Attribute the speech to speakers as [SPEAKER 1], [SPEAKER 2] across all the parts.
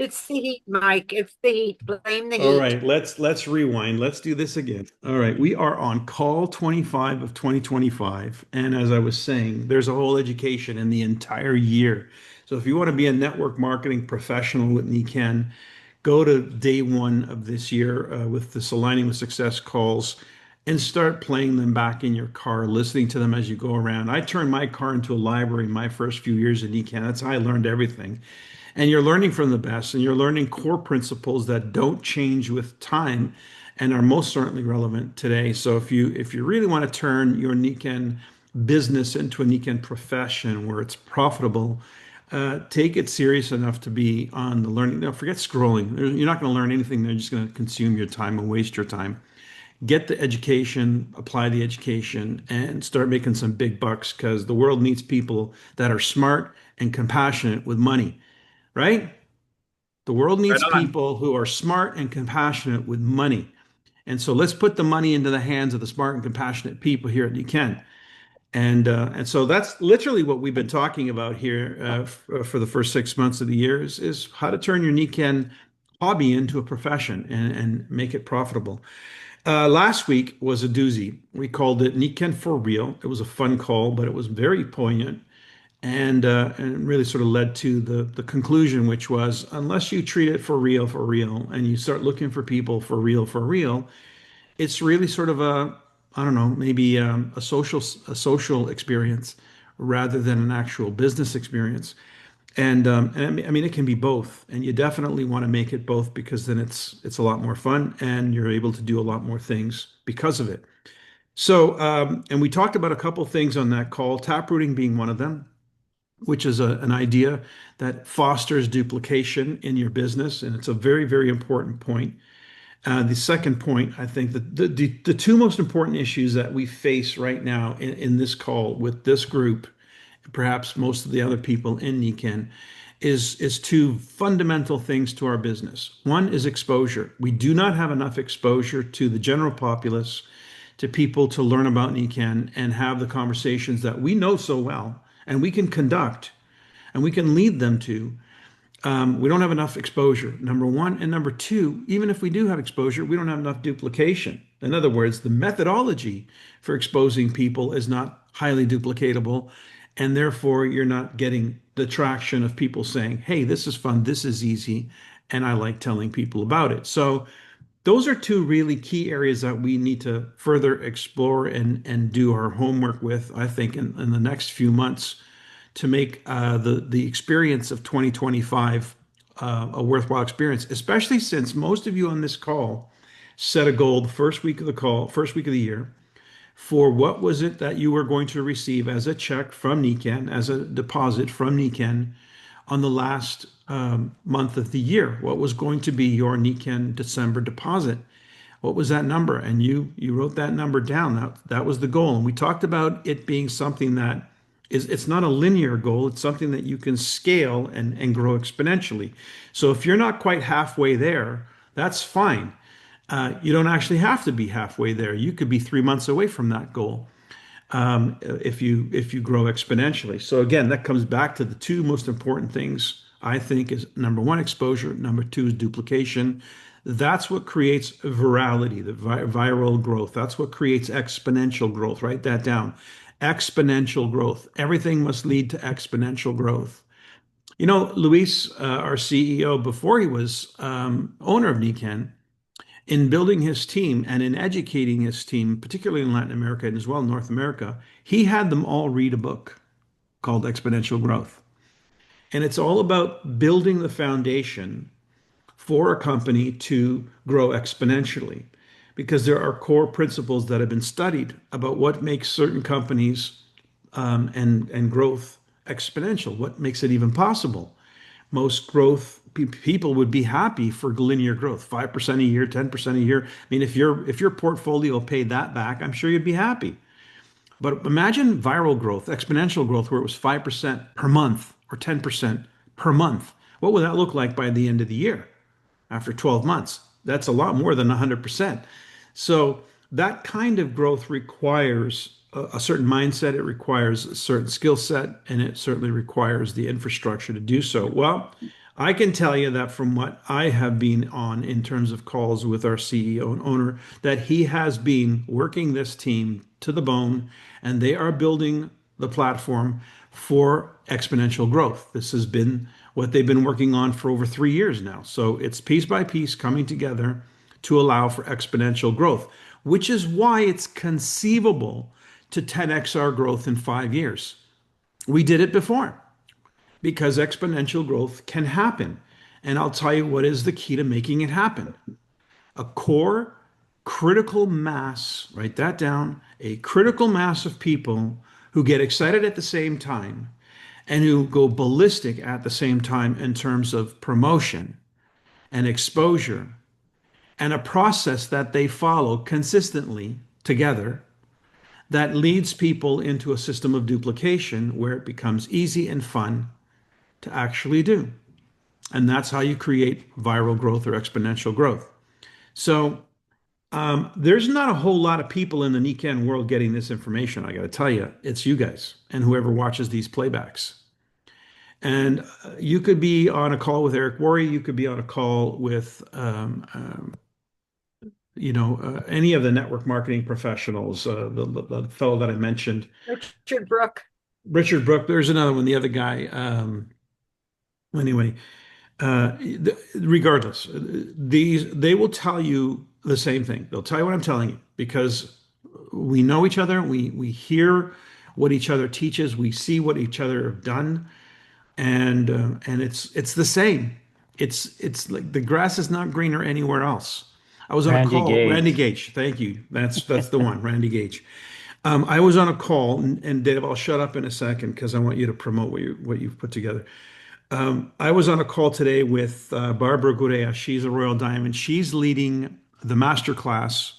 [SPEAKER 1] It's the heat, Mike. It's the heat. Blame the
[SPEAKER 2] All
[SPEAKER 1] heat.
[SPEAKER 2] right, let's rewind. Let's do this again. All right, we are on call 25 of 2025, and as I was saying, there's a whole education in the entire year. So if you want to be a network marketing professional with Niken, go to day one of this year with this Aligning with Success calls and start playing them back in your car, listening to them as you go around. I turned my car into a library in my first few years at Niken. That's how I learned everything. And you're learning from the best, and you're learning core principles that don't change with time and are most certainly relevant today. So if you really want to turn your Niken business into a Niken profession where it's profitable, take it serious enough to be on the learning. Now, forget scrolling. You're not going to learn anything. They're just going to consume your time and waste your time. Get the education, apply the education, and start making some big bucks because the world needs people that are smart and compassionate with money, right? The world
[SPEAKER 1] Right
[SPEAKER 2] needs
[SPEAKER 1] on.
[SPEAKER 2] people who are smart and compassionate with money. And so let's put the money into the hands of the smart and compassionate people here at Ken. And so that's literally what we've been talking about here for the first 6 months of the year is how to turn your Niken hobby into a profession and make it profitable. Last week was a doozy. We called it Niken for Real. It was a fun call, but it was very poignant and really sort of led to the conclusion, which was unless you treat it for real, and you start looking for real, it's really sort of a I don't know, maybe a social experience rather than an actual business experience. And I mean, it can be both, and you definitely want to make it both because then it's a lot more fun, and you're able to do a lot more things because of it. So, and we talked about a couple things on that call, taprooting being one of them, which is an idea that fosters duplication in your business. And it's a very, very important point. The second point, I think that the two most important issues that we face right now in this call with this group, perhaps most of the other people in Niken, is two fundamental things to our business. One is exposure. We do not have enough exposure to the general populace, to people to learn about Niken and have the conversations that we know so well and we can conduct and we can lead them to. We don't have enough exposure, number one. And number two, even if we do have exposure, we don't have enough duplication. In other words, the methodology for exposing people is not highly duplicatable. And therefore, you're not getting the traction of people saying, hey, this is fun, this is easy, and I like telling people about it. So, those are two really key areas that we need to further explore and do our homework with, I think, in the next few months to make the experience of 2025 a worthwhile experience, especially since most of you on this call set a goal the first week of the call, first week of the year, for what was it that you were going to receive as a check from Niken, as a deposit from Niken on the last month of the year. What was going to be your Niken December deposit? What was that number? And you wrote that number down. That was the goal. And we talked about it being something that it's not a linear goal. It's something that you can scale and grow exponentially. So if you're not quite halfway there, that's fine. You don't actually have to be halfway there. You could be 3 months away from that goal if you grow exponentially. So again, that comes back to the two most important things I think is number one, exposure. Number two is duplication. That's what creates virality, the viral growth. That's what creates exponential growth. Write that down. Exponential growth. Everything must lead to exponential growth. You know, Luis, our CEO, before he was owner of Niken, in building his team and in educating his team, particularly in Latin America and as well in North America, he had them all read a book called Exponential Growth. And it's all about building the foundation for a company to grow exponentially because there are core principles that have been studied about what makes certain companies and growth exponential, what makes it even possible. Most growth people would be happy for linear growth, 5% a year, 10% a year. I mean, if your portfolio paid that back, I'm sure you'd be happy. But imagine viral growth, exponential growth, where it was 5% per month or 10% per month. What would that look like by the end of the year after 12 months? That's a lot more than 100%. So that kind of growth requires a certain mindset, it requires a certain skill set, and it certainly requires the infrastructure to do so. Well, I can tell you that from what I have been on in terms of calls with our CEO and owner, that he has been working this team to the bone, and they are building the platform for exponential growth. This has been what they've been working on for over 3 years now. So it's piece by piece coming together to allow for exponential growth, which is why it's conceivable to 10x our growth in 5 years. We did it before because exponential growth can happen. And I'll tell you what is the key to making it happen. A core critical mass, write that down, a critical mass of people who get excited at the same time and who go ballistic at the same time in terms of promotion and exposure and a process that they follow consistently together that leads people into a system of duplication where it becomes easy and fun to actually do. And that's how you create viral growth or exponential growth. So there's not a whole lot of people in the Nikken world getting this information. I got to tell you, it's you guys and whoever watches these playbacks. And you could be on a call with Eric Worre. You could be on a call with, any of the network marketing professionals. The fellow that I mentioned,
[SPEAKER 1] Richard Brook.
[SPEAKER 2] Richard Brook. There's another one. The other guy. Anyway, regardless, they will tell you the same thing. They'll tell you what I'm telling you because we know each other. We hear what each other teaches. We see what each other have done, and it's the same. It's like the grass is not greener anywhere else. I was on a
[SPEAKER 3] Randy
[SPEAKER 2] call. Randy
[SPEAKER 3] Gage.
[SPEAKER 2] Gage. Thank you. That's the one. Randy Gage. I was on a call, and Dave, I'll shut up in a second because I want you to promote what you've put together. I was on a call today with Barbara Gurea. She's a Royal Diamond. She's leading the master class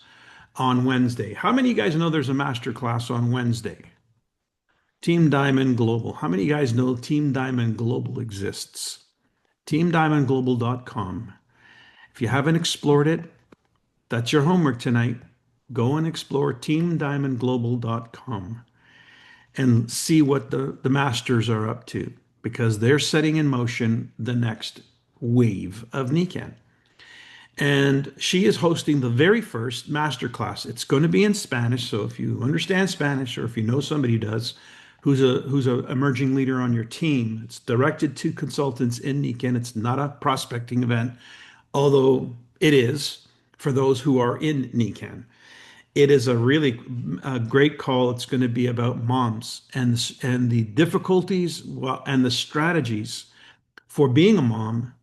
[SPEAKER 2] on Wednesday. How many of you guys know there's a master class on Wednesday? Team Diamond Global. How many of you guys know Team Diamond Global exists? TeamDiamondGlobal.com. If you haven't explored it, that's your homework tonight. Go and explore TeamDiamondGlobal.com and see what the masters are up to because they're setting in motion the next wave of Nikken. And she is hosting the very first masterclass. It's going to be in Spanish, so if you understand Spanish or if you know somebody who does, who's a emerging leader on your team, it's directed to consultants in Nikken. It's not a prospecting event, although it is for those who are in Nikken. It is a really great call. It's going to be about moms and the difficulties and the strategies for being a mom,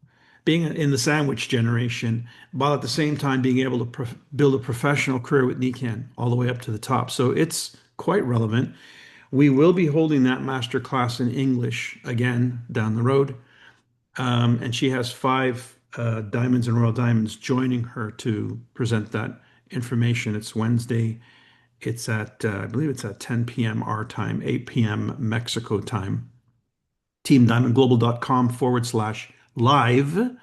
[SPEAKER 2] being in the sandwich generation, while at the same time being able to build a professional career with Nikken all the way up to the top. So it's quite relevant. We will be holding that master class in English again down the road. And she has 5 diamonds and Royal Diamonds joining her to present that information. It's Wednesday. It's at, I believe it's at 10 p.m. our time, 8 p.m. Mexico time. TeamDiamondGlobal.com/live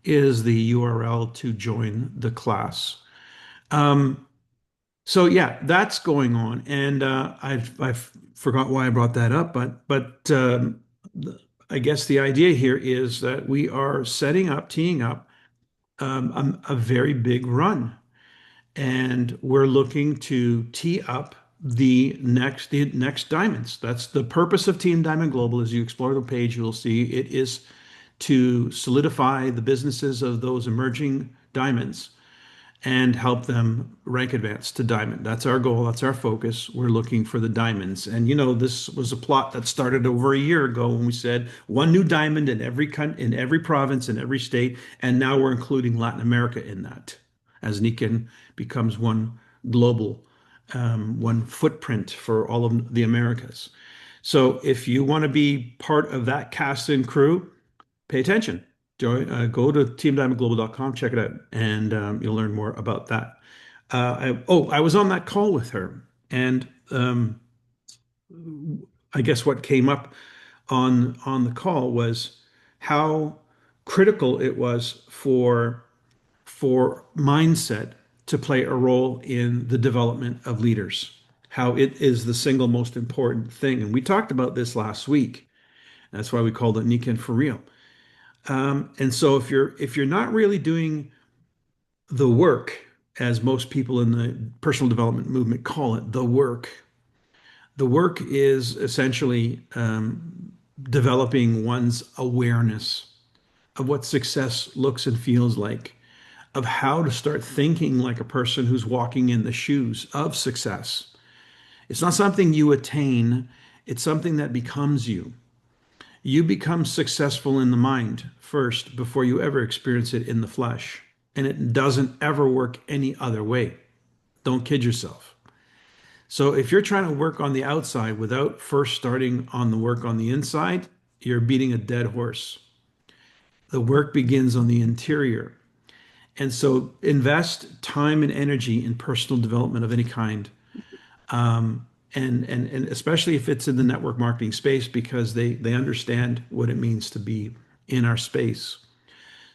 [SPEAKER 2] is the URL to join the class. So yeah, that's going on, and I forgot why I brought that up, but I guess the idea here is that we are teeing up a very big run, and we're looking to tee up the next diamonds. That's the purpose of Team Diamond Global. As you explore the page, you'll see it is to solidify the businesses of those emerging diamonds and help them rank advance to diamond. That's our goal. That's our focus. We're looking for the diamonds. And this was a plot that started over a year ago when we said one new diamond in every province, in every state, and now we're including Latin America in that as Nikken becomes one global, one footprint for all of the Americas. So if you want to be part of that cast and crew, pay attention. Go to teamdiamondglobal.com, check it out, and you'll learn more about that. I was on that call with her, and I guess what came up on the call was how critical it was for mindset to play a role in the development of leaders, how it is the single most important thing. And we talked about this last week. That's why we called it Nikken for Real. And so if you're not really doing the work, as most people in the personal development movement call it, the work is essentially developing one's awareness of what success looks and feels like, of how to start thinking like a person who's walking in the shoes of success. It's not something you attain, it's something that becomes you. You become successful in the mind first before you ever experience it in the flesh. And it doesn't ever work any other way. Don't kid yourself. So if you're trying to work on the outside without first starting on the work on the inside, you're beating a dead horse. The work begins on the interior. And so invest time and energy in personal development of any kind. And especially if it's in the network marketing space, because they understand what it means to be in our space.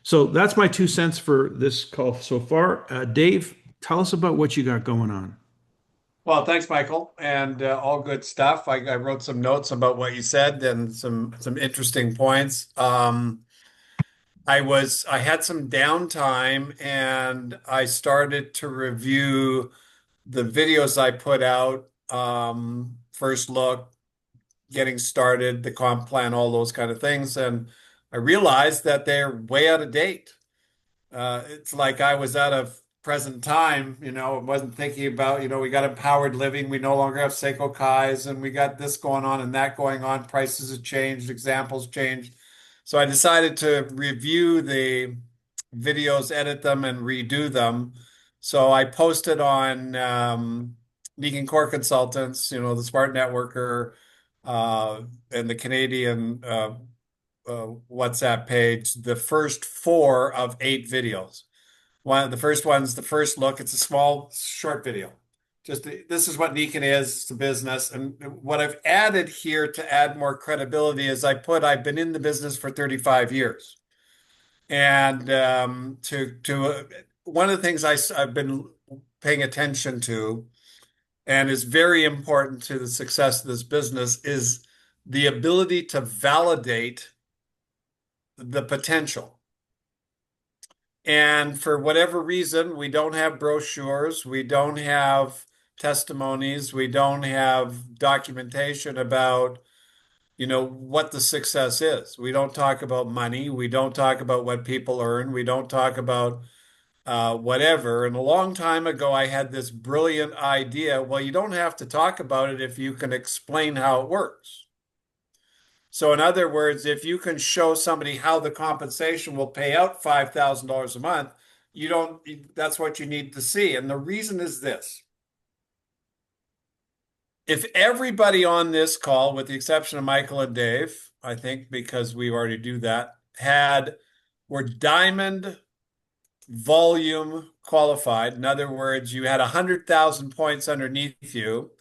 [SPEAKER 2] So that's my 2 cents for this call so far. Dave, tell us about what you got going on.
[SPEAKER 3] Well, thanks, Michael, and all good stuff. I wrote some notes about what you said and some interesting points. I had some downtime and I started to review the videos I put out. First look, getting started, the comp plan, all those kind of things, and I realized that they're way out of date. It's like I was out of present time, wasn't thinking about, we got empowered living, we no longer have Seiko Kais, and we got this going on and that going on. Prices have changed, examples changed. So I decided to review the videos, edit them, and redo them. So I posted on Negan Core Consultants, the Smart Networker, and the Canadian WhatsApp page, the first 4 of 8 videos. The first one's the first look. It's a small, short video. This is what Nikan is, it's a business. And what I've added here to add more credibility is I've been in the business for 35 years. And one of the things I've been paying attention to and is very important to the success of this business is the ability to validate the potential. And for whatever reason, we don't have brochures, we don't have testimonies, we don't have documentation about, what the success is. We don't talk about money, we don't talk about what people earn, we don't talk about whatever. And a long time ago, I had this brilliant idea. Well, you don't have to talk about it if you can explain how it works. So in other words, if you can show somebody how the compensation will pay out $5,000 a month, that's what you need to see. And the reason is this. If everybody on this call, with the exception of Michael and Dave, I think because we already do that, were diamond volume qualified. In other words, you had 100,000 points underneath you,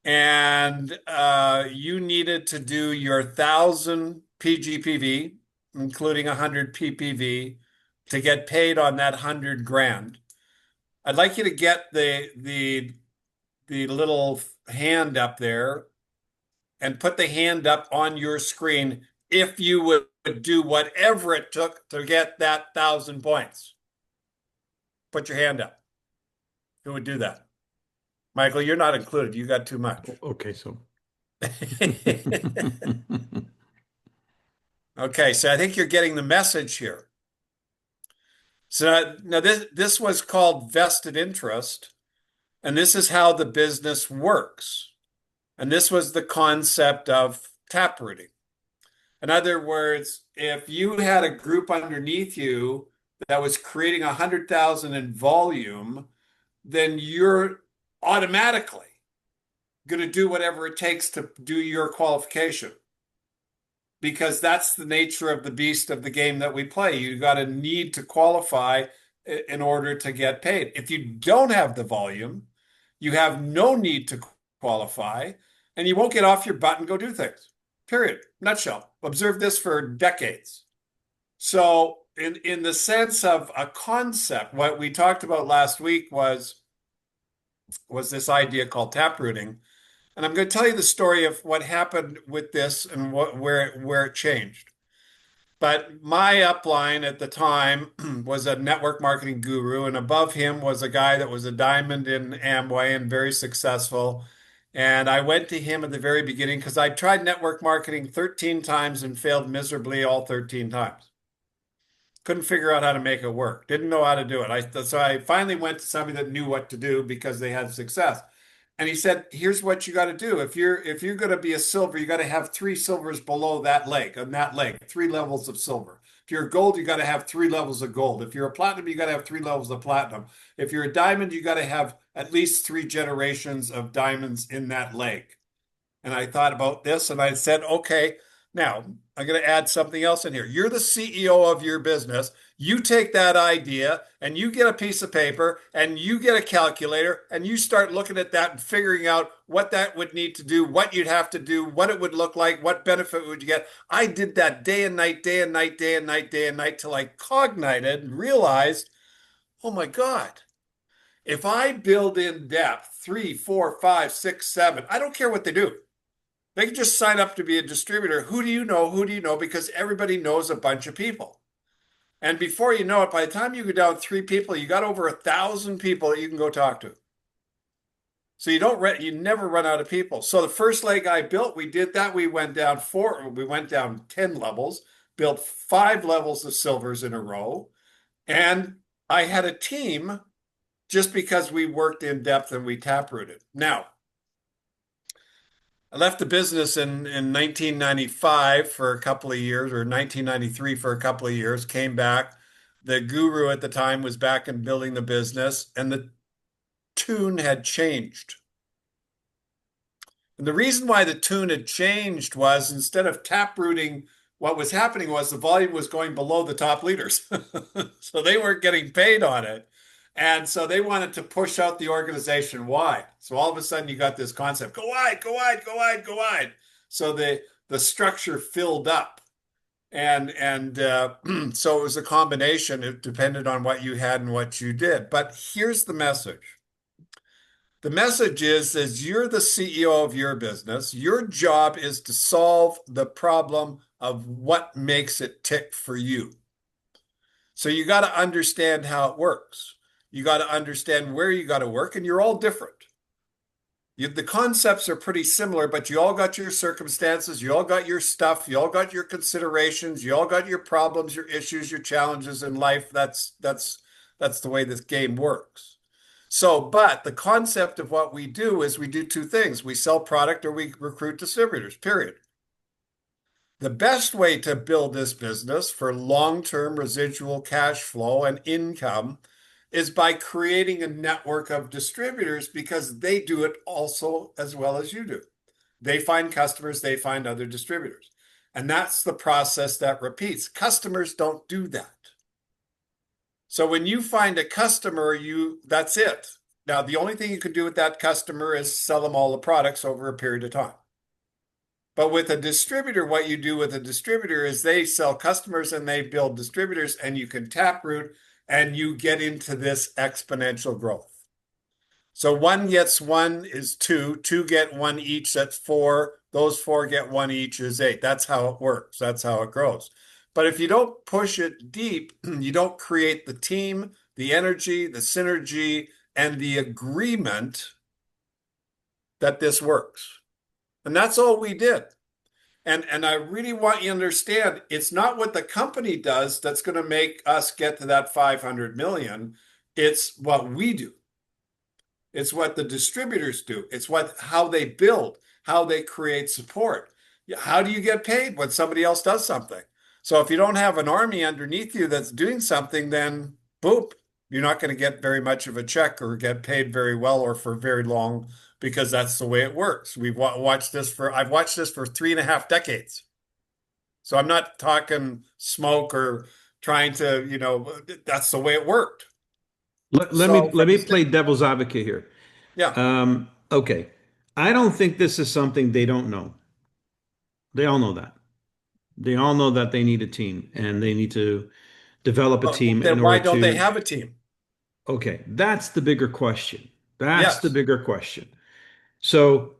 [SPEAKER 3] and you needed to do your 1,000 PGPV, including 100 PPV, to get paid on that 100 grand. I'd like you to get the little hand up there and put the hand up on your screen if you would do whatever it took to get that 1,000 points. Put your hand up. Who would do that? Michael, you're not included. You got too much.
[SPEAKER 2] Okay, so.
[SPEAKER 3] Okay, so I think you're getting the message here. So now this was called vested interest, and this is how the business works. And this was the concept of taprooting. In other words, if you had a group underneath you that was creating 100,000 in volume, then you're automatically going to do whatever it takes to do your qualification, because that's the nature of the beast of the game that we play. You got to need to qualify in order to get paid. If you don't have the volume, you have no need to qualify, and you won't get off your butt and go do things. Period. Nutshell. Observe this for decades. So in the sense of a concept, what we talked about last week was this idea called taprooting. And I'm going to tell you the story of what happened with this and where it changed. But my upline at the time was a network marketing guru, and above him was a guy that was a diamond in Amway and very successful. And I went to him at the very beginning because I tried network marketing 13 times and failed miserably all 13 times. Couldn't figure out how to make it work. Didn't know how to do it. So I finally went to somebody that knew what to do because they had success. And he said, "Here's what you got to do. If you're going to be a silver, you got to have three silvers below that leg, on that leg, three levels of silver. If you're a gold, you got to have three levels of gold. If you're a platinum, you got to have three levels of platinum. If you're a diamond, you got to have at least three generations of diamonds in that leg." And I thought about this and I said, okay, now I'm going to add something else in here. You're the CEO of your business. You take that idea and you get a piece of paper and you get a calculator and you start looking at that and figuring out what that would need to do, what you'd have to do, what it would look like, what benefit would you get. I did that day and night, day and night, day and night, day and night till I cognited and realized, oh my God, if I build in depth 3, 4, 5, 6, 7, I don't care what they do. They can just sign up to be a distributor. Who do you know? Who do you know? Because everybody knows a bunch of people. And before you know it, by the time you go down three people, you got over 1,000 people that you can go talk to. So you never run out of people. So the first leg I built, we did that. We went down 10 levels, built 5 levels of silvers in a row. And I had a team just because we worked in depth and we taprooted. Now, I left the business in 1995 for a couple of years, or 1993 for a couple of years, came back. The guru at the time was back in building the business, and the tune had changed. And the reason why the tune had changed was instead of taprooting, what was happening was the volume was going below the top leaders. So they weren't getting paid on it. And so they wanted to push out the organization wide. So all of a sudden you got this concept, go wide, go wide, go wide, go wide. So the structure filled up. And so it was a combination. It depended on what you had and what you did. But here's the message. The message is you're the CEO of your business. Your job is to solve the problem of what makes it tick for you. So you got to understand how it works. You got to understand where you got to work, and you're all different. The concepts are pretty similar, but you all got your circumstances, you all got your stuff, you all got your considerations, you all got your problems, your issues, your challenges in life. That's the way this game works. So, but the concept of what we do is we do two things. We sell product or we recruit distributors, period. The best way to build this business for long-term residual cash flow and income is by creating a network of distributors because they do it also as well as you do. They find customers, they find other distributors. And that's the process that repeats. Customers don't do that. So when you find a customer, that's it. Now, the only thing you can do with that customer is sell them all the products over a period of time. But with a distributor, what you do with a distributor is they sell customers and they build distributors, and you can taproot and you get into this exponential growth. So 1 gets 1 is 2, 2 get 1 each, that's 4. Those 4 get 1 each is 8. That's how it works. That's how it grows. But if you don't push it deep, you don't create the team, the energy, the synergy, and the agreement that this works. And that's all we did. And I really want you to understand, it's not what the company does that's going to make us get to that 500 million. It's what we do. It's what the distributors do. It's how they build, how they create support. How do you get paid when somebody else does something? So if you don't have an army underneath you that's doing something, then boop, you're not going to get very much of a check or get paid very well or for very long, because that's the way it works. I've watched this for 3.5 decades. So I'm not talking smoke or trying to, that's the way it worked.
[SPEAKER 2] Let me play devil's advocate here.
[SPEAKER 3] Yeah.
[SPEAKER 2] Okay. I don't think this is something they don't know. They all know that. They all know that they need a team and they need to develop a team.
[SPEAKER 3] Then why don't they have a team?
[SPEAKER 2] Okay, that's the bigger question. That's
[SPEAKER 3] Yes.
[SPEAKER 2] the bigger question. So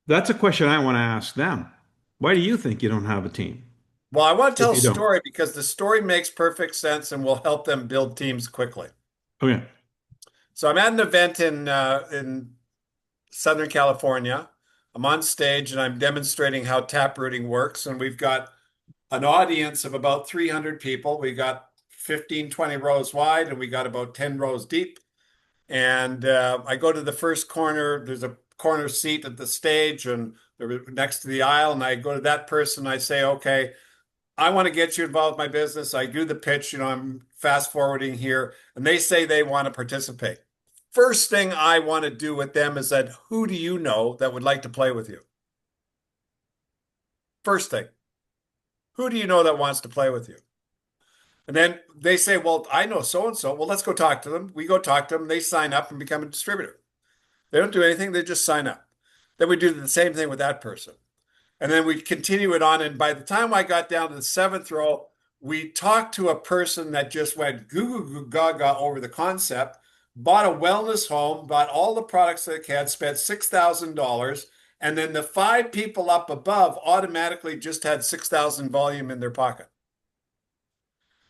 [SPEAKER 2] that's a question I want to ask them. Why do you think you don't have a team?
[SPEAKER 3] Well, I want to tell
[SPEAKER 2] if
[SPEAKER 3] a
[SPEAKER 2] you don't.
[SPEAKER 3] story because the story makes perfect sense and will help them build teams quickly.
[SPEAKER 2] Okay.
[SPEAKER 3] So I'm at an event in Southern California. I'm on stage and I'm demonstrating how taprooting works. And we've got an audience of about 300 people. We got 15, 20 rows wide, and we got about 10 rows deep. And I go to the first corner. There's a corner seat at the stage, and they're next to the aisle. And I go to that person. I say, "Okay, I want to get you involved in my business." I do the pitch. I'm fast forwarding here, and they say they want to participate. First thing I want to do with them is that, who do you know that would like to play with you? First thing, who do you know that wants to play with you? And then they say, "Well, I know so and so." Well, let's go talk to them. We go talk to them. They sign up and become a distributor. They don't do anything, they just sign up. Then we do the same thing with that person. And then we continue it on. And by the time I got down to the seventh row, we talked to a person that just went goo goo goo gaga over the concept, bought a wellness home, bought all the products they had, spent $6,000. And then the five people up above automatically just had 6,000 volume in their pocket.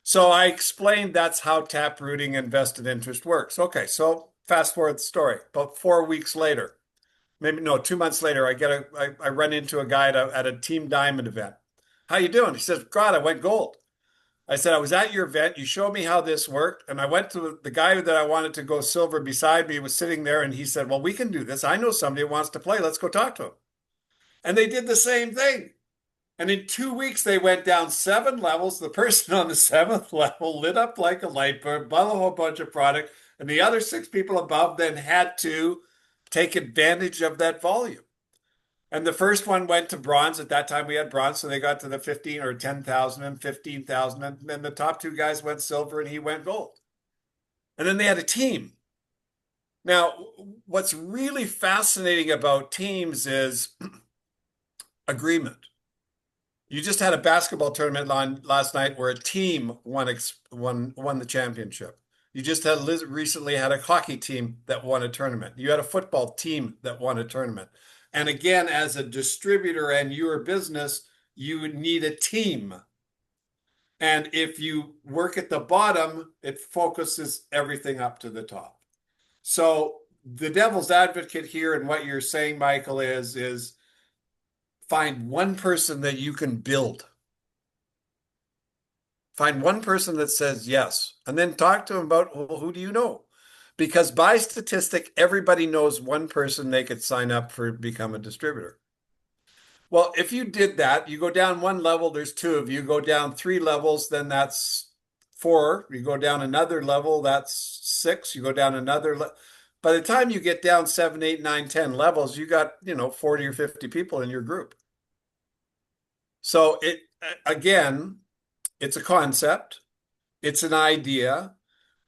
[SPEAKER 3] So I explained that's how taprooting and vested interest works. Okay, so fast forward the story. About 4 weeks later, maybe no, 2 months later, I run into a guy at a Team Diamond event. "How you doing?" He says, "God, I went gold." I said, "I was at your event. You showed me how this worked." And I went to the guy that I wanted to go silver beside me was sitting there, and he said, "Well, we can do this. I know somebody who wants to play. Let's go talk to him." And they did the same thing. And in 2 weeks, they went down 7 levels. The person on the seventh level lit up like a light bulb, bought a whole bunch of product, and the other 6 people above then had to take advantage of that volume. And the first one went to bronze. At that time, we had bronze, so they got to the 15 or 10,000 and 15,000. And then the top two guys went silver, and he went gold. And then they had a team. Now, what's really fascinating about teams is agreement. You just had a basketball tournament last night where a team won the championship. You just recently had a hockey team that won a tournament. You had a football team that won a tournament. And again, as a distributor and your business, you need a team. And if you work at the bottom, it focuses everything up to the top. So the devil's advocate here and what you're saying, Michael, is find one person that you can build. Find one person that says yes, and then talk to them about, well, who do you know? Because by statistic, everybody knows one person they could sign up for become a distributor. Well, if you did that, you go down one level, there's two of you. Go down 3 levels, then that's 4. You go down another level, that's 6. You go down another by the time you get down 7, 8, 9, 10 levels, you got 40 or 50 people in your group. So again, it's a concept, it's an idea,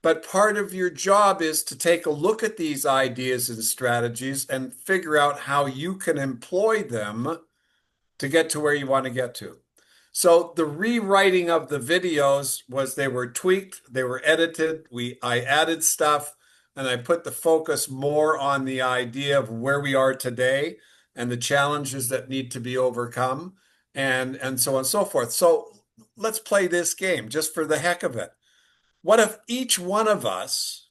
[SPEAKER 3] but part of your job is to take a look at these ideas and strategies and figure out how you can employ them to get to where you want to get to. So the rewriting of the videos was they were tweaked, they were edited, I added stuff, and I put the focus more on the idea of where we are today and the challenges that need to be overcome, and so on and so forth. So let's play this game just for the heck of it. What if each one of us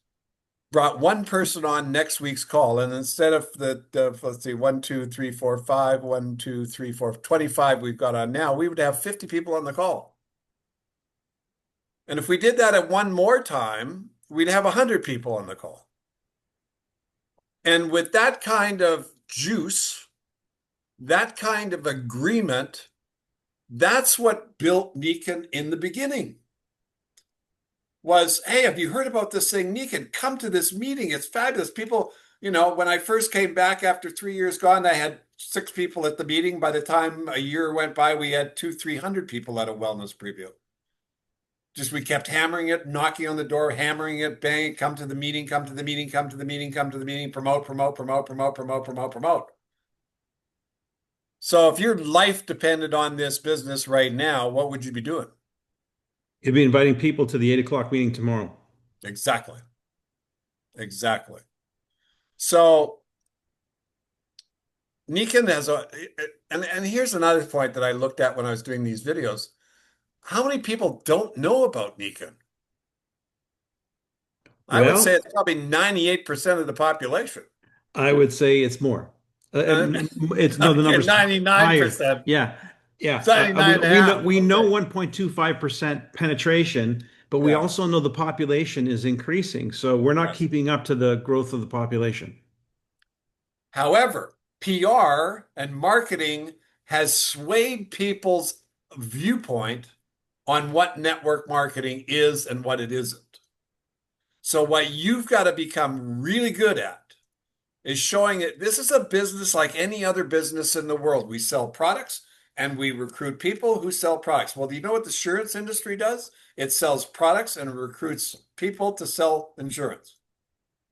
[SPEAKER 3] brought one person on next week's call, and instead of let's see, 1, 2, 3, 4, 5, 1, 2, 3, 4, 25 we've got on now, we would have 50 people on the call. And if we did that at one more time, we'd have 100 people on the call. And with that kind of juice, that kind of agreement, that's what built Nikken in the beginning. Was, "Hey, have you heard about this thing, Nikken? Come to this meeting. It's fabulous." People, when I first came back after 3 years gone, I had 6 people at the meeting. By the time a year went by, we had 200-300 people at a wellness preview. Just we kept hammering it, knocking on the door, hammering it, bang, come to the meeting, come to the meeting, come to the meeting, come to the meeting, promote, promote, promote, promote, promote, promote, promote. So if your life depended on this business right now, what would you be doing?
[SPEAKER 2] You'd be inviting people to the 8 o'clock meeting tomorrow.
[SPEAKER 3] Exactly. Exactly. So Nikken has and here's another point that I looked at when I was doing these videos. how many people don't know about Nikon? I would say
[SPEAKER 2] Well,
[SPEAKER 3] it's probably 98% of the population.
[SPEAKER 2] I would say it's more.
[SPEAKER 3] Uh,
[SPEAKER 2] It's no, the
[SPEAKER 3] okay,
[SPEAKER 2] number's higher.
[SPEAKER 3] 99%,
[SPEAKER 2] Yeah, yeah.
[SPEAKER 3] ninety-nine and a half.
[SPEAKER 2] We know
[SPEAKER 3] Okay.
[SPEAKER 2] 1.25% penetration, but we
[SPEAKER 3] Yeah.
[SPEAKER 2] also know the population is increasing. So we're not
[SPEAKER 3] Yes.
[SPEAKER 2] keeping up to the growth of the population.
[SPEAKER 3] However, PR and marketing has swayed people's viewpoint on what network marketing is and what it isn't. So what you've got to become really good at is showing it. This is a business like any other business in the world. We sell products and we recruit people who sell products. Well, do you know what the insurance industry does? It sells products and recruits people to sell insurance.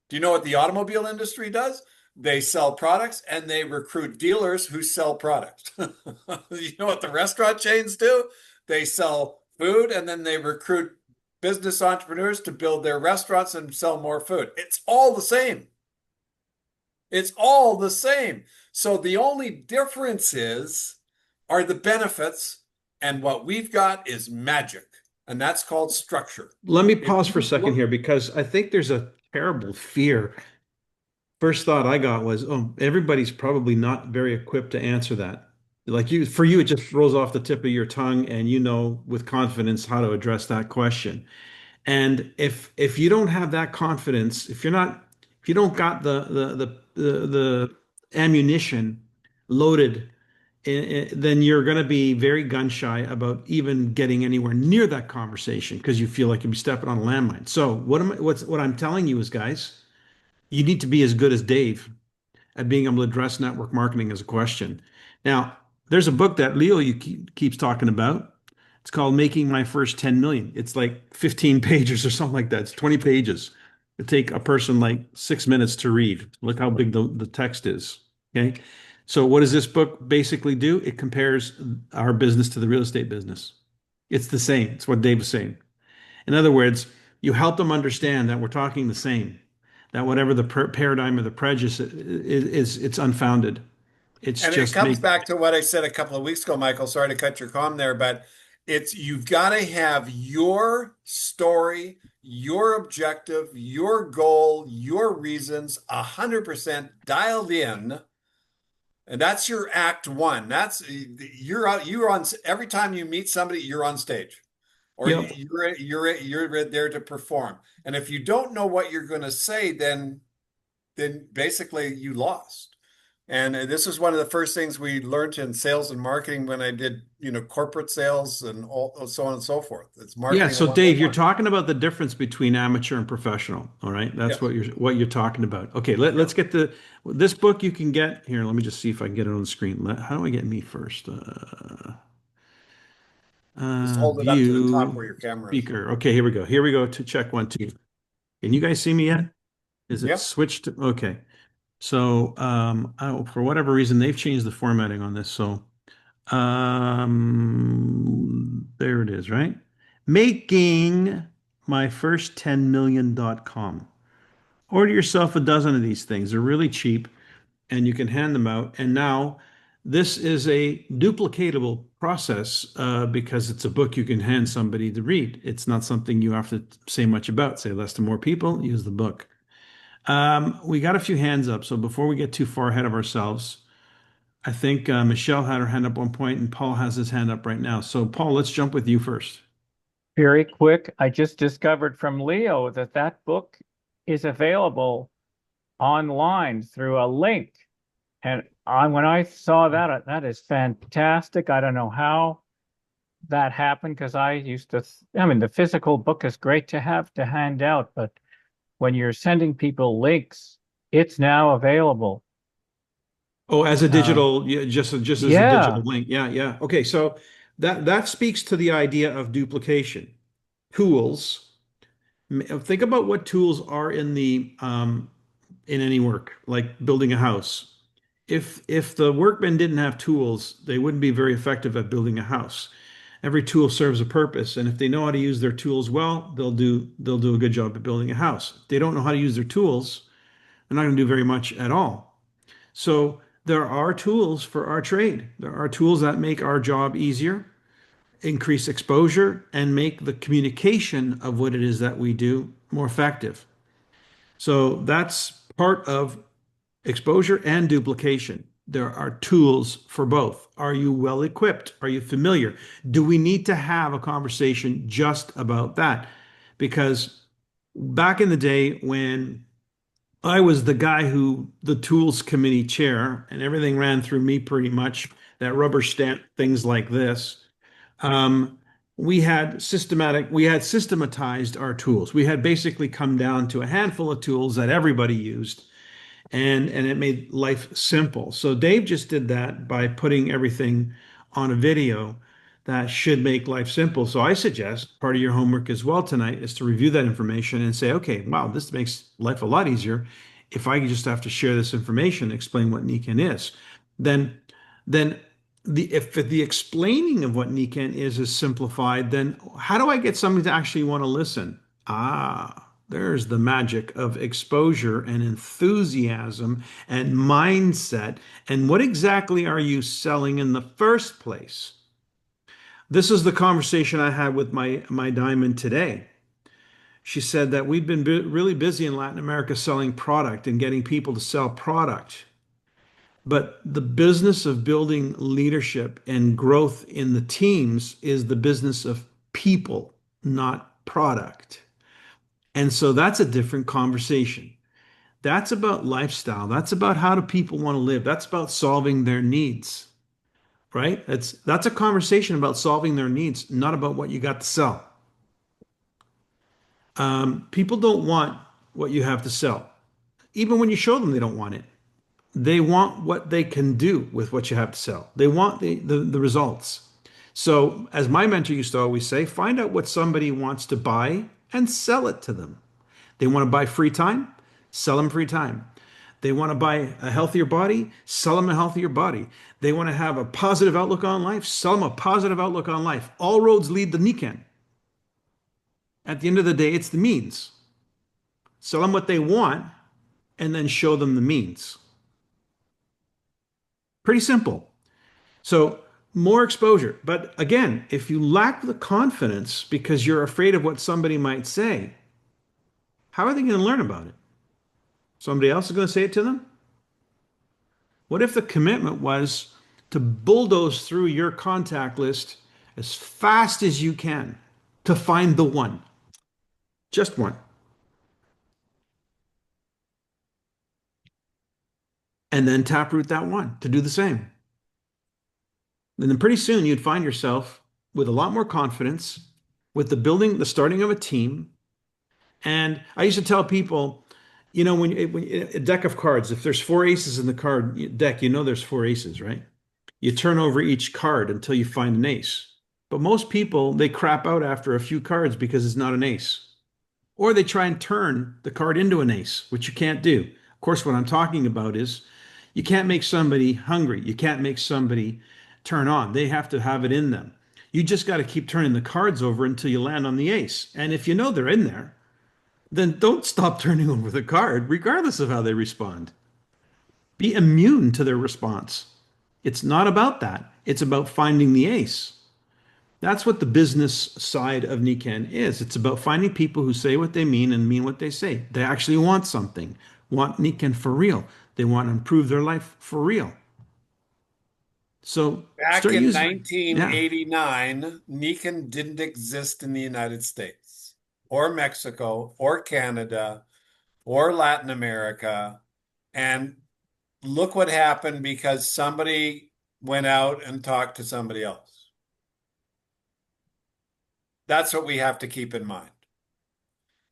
[SPEAKER 3] Do you know what the automobile industry does? They sell products and they recruit dealers who sell products. You know what the restaurant chains do? They sell food and then they recruit business entrepreneurs to build their restaurants and sell more food. It's all the same. It's all the same. So the only difference are the benefits, and what we've got is magic, and that's called structure.
[SPEAKER 2] Let me
[SPEAKER 3] If
[SPEAKER 2] pause for a
[SPEAKER 3] you
[SPEAKER 2] second
[SPEAKER 3] look,
[SPEAKER 2] here because I think there's a terrible fear. First thought I got was, oh, everybody's probably not very equipped to answer that. Like you, for you, it just rolls off the tip of your tongue, and you know with confidence how to address that question. And if you don't have that confidence, if you don't got the ammunition loaded, then you're going to be very gun shy about even getting anywhere near that conversation because you feel like you'll be stepping on a landmine. So what I'm telling you is, guys, you need to be as good as Dave at being able to address network marketing as a question. Now, there's a book that Leo keeps talking about. It's called Making My First 10 Million. It's like 15 pages or something like that. It's 20 pages. It take a person like 6 minutes to read. Look how big the text is. Okay. So what does this book basically do? It compares our business to the real estate business. It's the same. It's what Dave was saying. In other words, you help them understand that we're talking the same, that whatever the paradigm or the prejudice is, it's unfounded. It's
[SPEAKER 3] and it
[SPEAKER 2] just
[SPEAKER 3] comes
[SPEAKER 2] make.
[SPEAKER 3] back to what I said a couple of weeks ago, Michael. Sorry to cut your comm there, but it's you've got to have your story, your objective, your goal, your reasons 100% dialed in. And that's your act one. That's you're out. You're on every time you meet somebody, you're on stage, or
[SPEAKER 2] Yep.
[SPEAKER 3] you're there to perform. And if you don't know what you're going to say, then basically you lost. And this is one of the first things we learned in sales and marketing when I did, corporate sales and all so on and so forth. It's
[SPEAKER 2] Yeah.
[SPEAKER 3] marketing
[SPEAKER 2] So Dave, you're
[SPEAKER 3] 101.
[SPEAKER 2] talking about the difference between amateur and professional. All right. That's
[SPEAKER 3] Yes.
[SPEAKER 2] what you're talking about. Okay.
[SPEAKER 3] Yeah.
[SPEAKER 2] Let's get this book you can get here. Let me just see if I can get it on the screen. How do I get me first?
[SPEAKER 3] Just hold it up to the top where
[SPEAKER 2] View
[SPEAKER 3] your camera is.
[SPEAKER 2] speaker. Okay. Here we go. Here we go to check 1, 2. Can you guys see me yet? Is it
[SPEAKER 3] Yep.
[SPEAKER 2] switched? Okay. So, for whatever reason, they've changed the formatting on this. So, there it is, right? Making my first 10 million.com. Order yourself a dozen of these things. They're really cheap and you can hand them out. And now this is a duplicatable process because it's a book you can hand somebody to read. It's not something you have to say much about. Say less to more people, use the book. We got a few hands up. So before we get too far ahead of ourselves, I think Michelle had her hand up one point and Paul has his hand up right now. So Paul, let's jump with you first.
[SPEAKER 4] Very quick, I just discovered from Leo that that book is available online through a link. And when I saw that, that is fantastic. I don't know how that happened because I used to, I mean, the physical book is great to have to hand out, but when you're sending people links, it's now available.
[SPEAKER 2] Oh, as a
[SPEAKER 4] Um,
[SPEAKER 2] digital, yeah, just as a
[SPEAKER 4] yeah,
[SPEAKER 2] digital link. Yeah, yeah. Okay, so that speaks to the idea of duplication. Tools. Think about what tools are in any work, like building a house. If the workmen didn't have tools, they wouldn't be very effective at building a house. Every tool serves a purpose, and if they know how to use their tools well, they'll do a good job at building a house. If they don't know how to use their tools, they're not going to do very much at all. So there are tools for our trade. There are tools that make our job easier. increase exposure and make the communication of what it is that we do more effective. So that's part of exposure and duplication. There are tools for both. Are you well equipped? Are you familiar? Do we need to have a conversation just about that? Because back in the day when I was the guy who, the tools committee chair, and everything ran through me pretty much, that rubber stamp things like this. Um, we had systematized our tools. We had basically come down to a handful of tools that everybody used, and it made life simple. So Dave just did that by putting everything on a video that should make life simple. So I suggest part of your homework as well tonight is to review that information and say, okay, wow, this makes life a lot easier. If I just have to share this information, explain what Nikken is, then then if the explaining of what Nikken is simplified, then how do I get somebody to actually want to listen? Ah, there's the magic of exposure and enthusiasm and mindset. And what exactly are you selling in the first place? This is the conversation I had with my diamond today. She said that we've been really busy in Latin America selling product and getting people to sell product. But the business of building leadership and growth in the teams is the business of people, not product. And so that's a different conversation. That's about lifestyle. That's about how do people want to live. That's about solving their needs, right? That's a conversation about solving their needs, not about what you got to sell. People don't want what you have to sell. Even when you show them, they don't want it. They want what they can do with what you have to sell. They want the results. So, as my mentor used to always say, find out what somebody wants to buy and sell it to them. They want to buy free time, sell them free time. They want to buy a healthier body, sell them a healthier body. They want to have a positive outlook on life, sell them a positive outlook on life. All roads lead to Nikken. At the end of the day, it's the means. Sell them what they want and then show them the means. Pretty simple. So more exposure. But again, if you lack the confidence because you're afraid of what somebody might say, how are they going to learn about it? Somebody else is going to say it to them? What if the commitment was to bulldoze through your contact list as fast as you can to find the one? Just one. And then taproot that one to do the same. And then pretty soon you'd find yourself with a lot more confidence, with the starting of a team. And I used to tell people, when a deck of cards, if there's four aces in the card deck, there's four aces, right? You turn over each card until you find an ace. But most people, they crap out after a few cards because it's not an ace. Or they try and turn the card into an ace, which you can't do. Of course, what I'm talking about is you can't make somebody hungry. You can't make somebody turn on. They have to have it in them. You just got to keep turning the cards over until you land on the ace. And if you know they're in there, then don't stop turning over the card, regardless of how they respond. Be immune to their response. It's not about that. It's about finding the ace. That's what the business side of Nikken is. It's about finding people who say what they mean and mean what they say. They actually want something, want Nikken for real. They want to improve their life for real. So
[SPEAKER 3] back in 1989, Nikken didn't exist in the United States or Mexico or Canada or Latin America. And look what happened because somebody went out and talked to somebody else. That's what we have to keep in mind.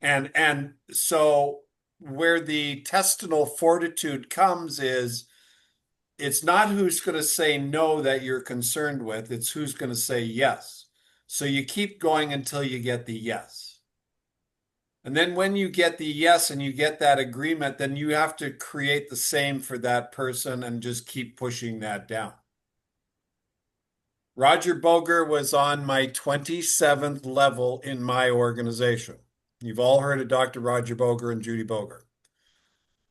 [SPEAKER 3] And so where the intestinal fortitude comes is it's not who's going to say no that you're concerned with, it's who's going to say yes. So you keep going until you get the yes. And then when you get the yes and you get that agreement, then you have to create the same for that person and just keep pushing that down. Roger Boger was on my 27th level in my organization. You've all heard of Dr. Roger Boger and Judy Boger.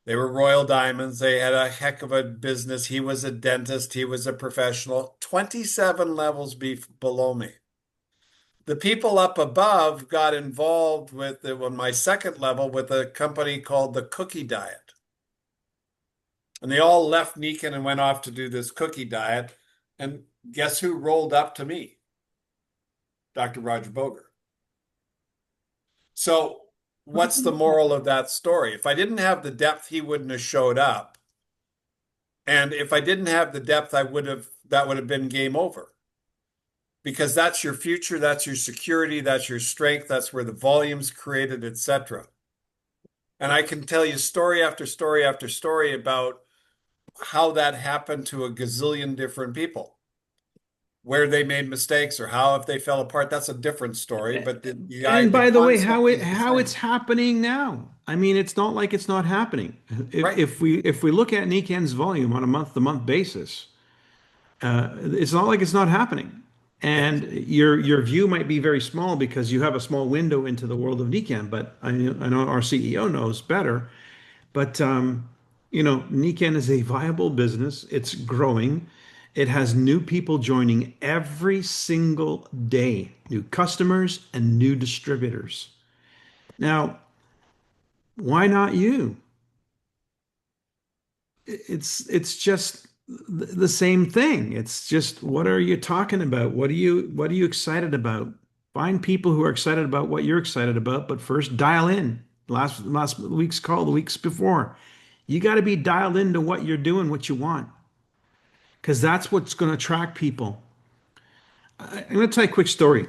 [SPEAKER 3] They were Royal Diamonds. They had a heck of a business. He was a dentist. He was a professional. 27 levels below me. the people up above got involved with on my second level with a company called the Cookie Diet. And they all left Nikken and went off to do this cookie diet. And guess who rolled up to me? Dr. Roger Boger. So what's the moral of that story? If I didn't have the depth, he wouldn't have showed up. And if I didn't have the depth, that would have been game over. Because that's your future, that's your security, that's your strength, that's where the volume's created, etc. And I can tell you story after story after story about how that happened to a gazillion different people, where they made mistakes or how if they fell apart. That's a different story. But
[SPEAKER 2] And by the way,
[SPEAKER 3] concept is the
[SPEAKER 2] how it's
[SPEAKER 3] same.
[SPEAKER 2] happening now. I mean, it's not like it's not happening.
[SPEAKER 3] Right.
[SPEAKER 2] If we look at Nikken's volume on a month-to-month basis, it's not like it's not happening. And your view might be very small because you have a small window into the world of Nikken, but I know our CEO knows better. But Nikken is a viable business. It's growing. It has new people joining every single day, new customers and new distributors. Now, why not you? It's just the same thing. It's just, what are you talking about? What are you excited about? Find people who are excited about what you're excited about, but first dial in. Last week's call, the weeks before. You got to be dialed into what you're doing, what you want, because that's what's going to attract people. I'm going to tell you a quick story.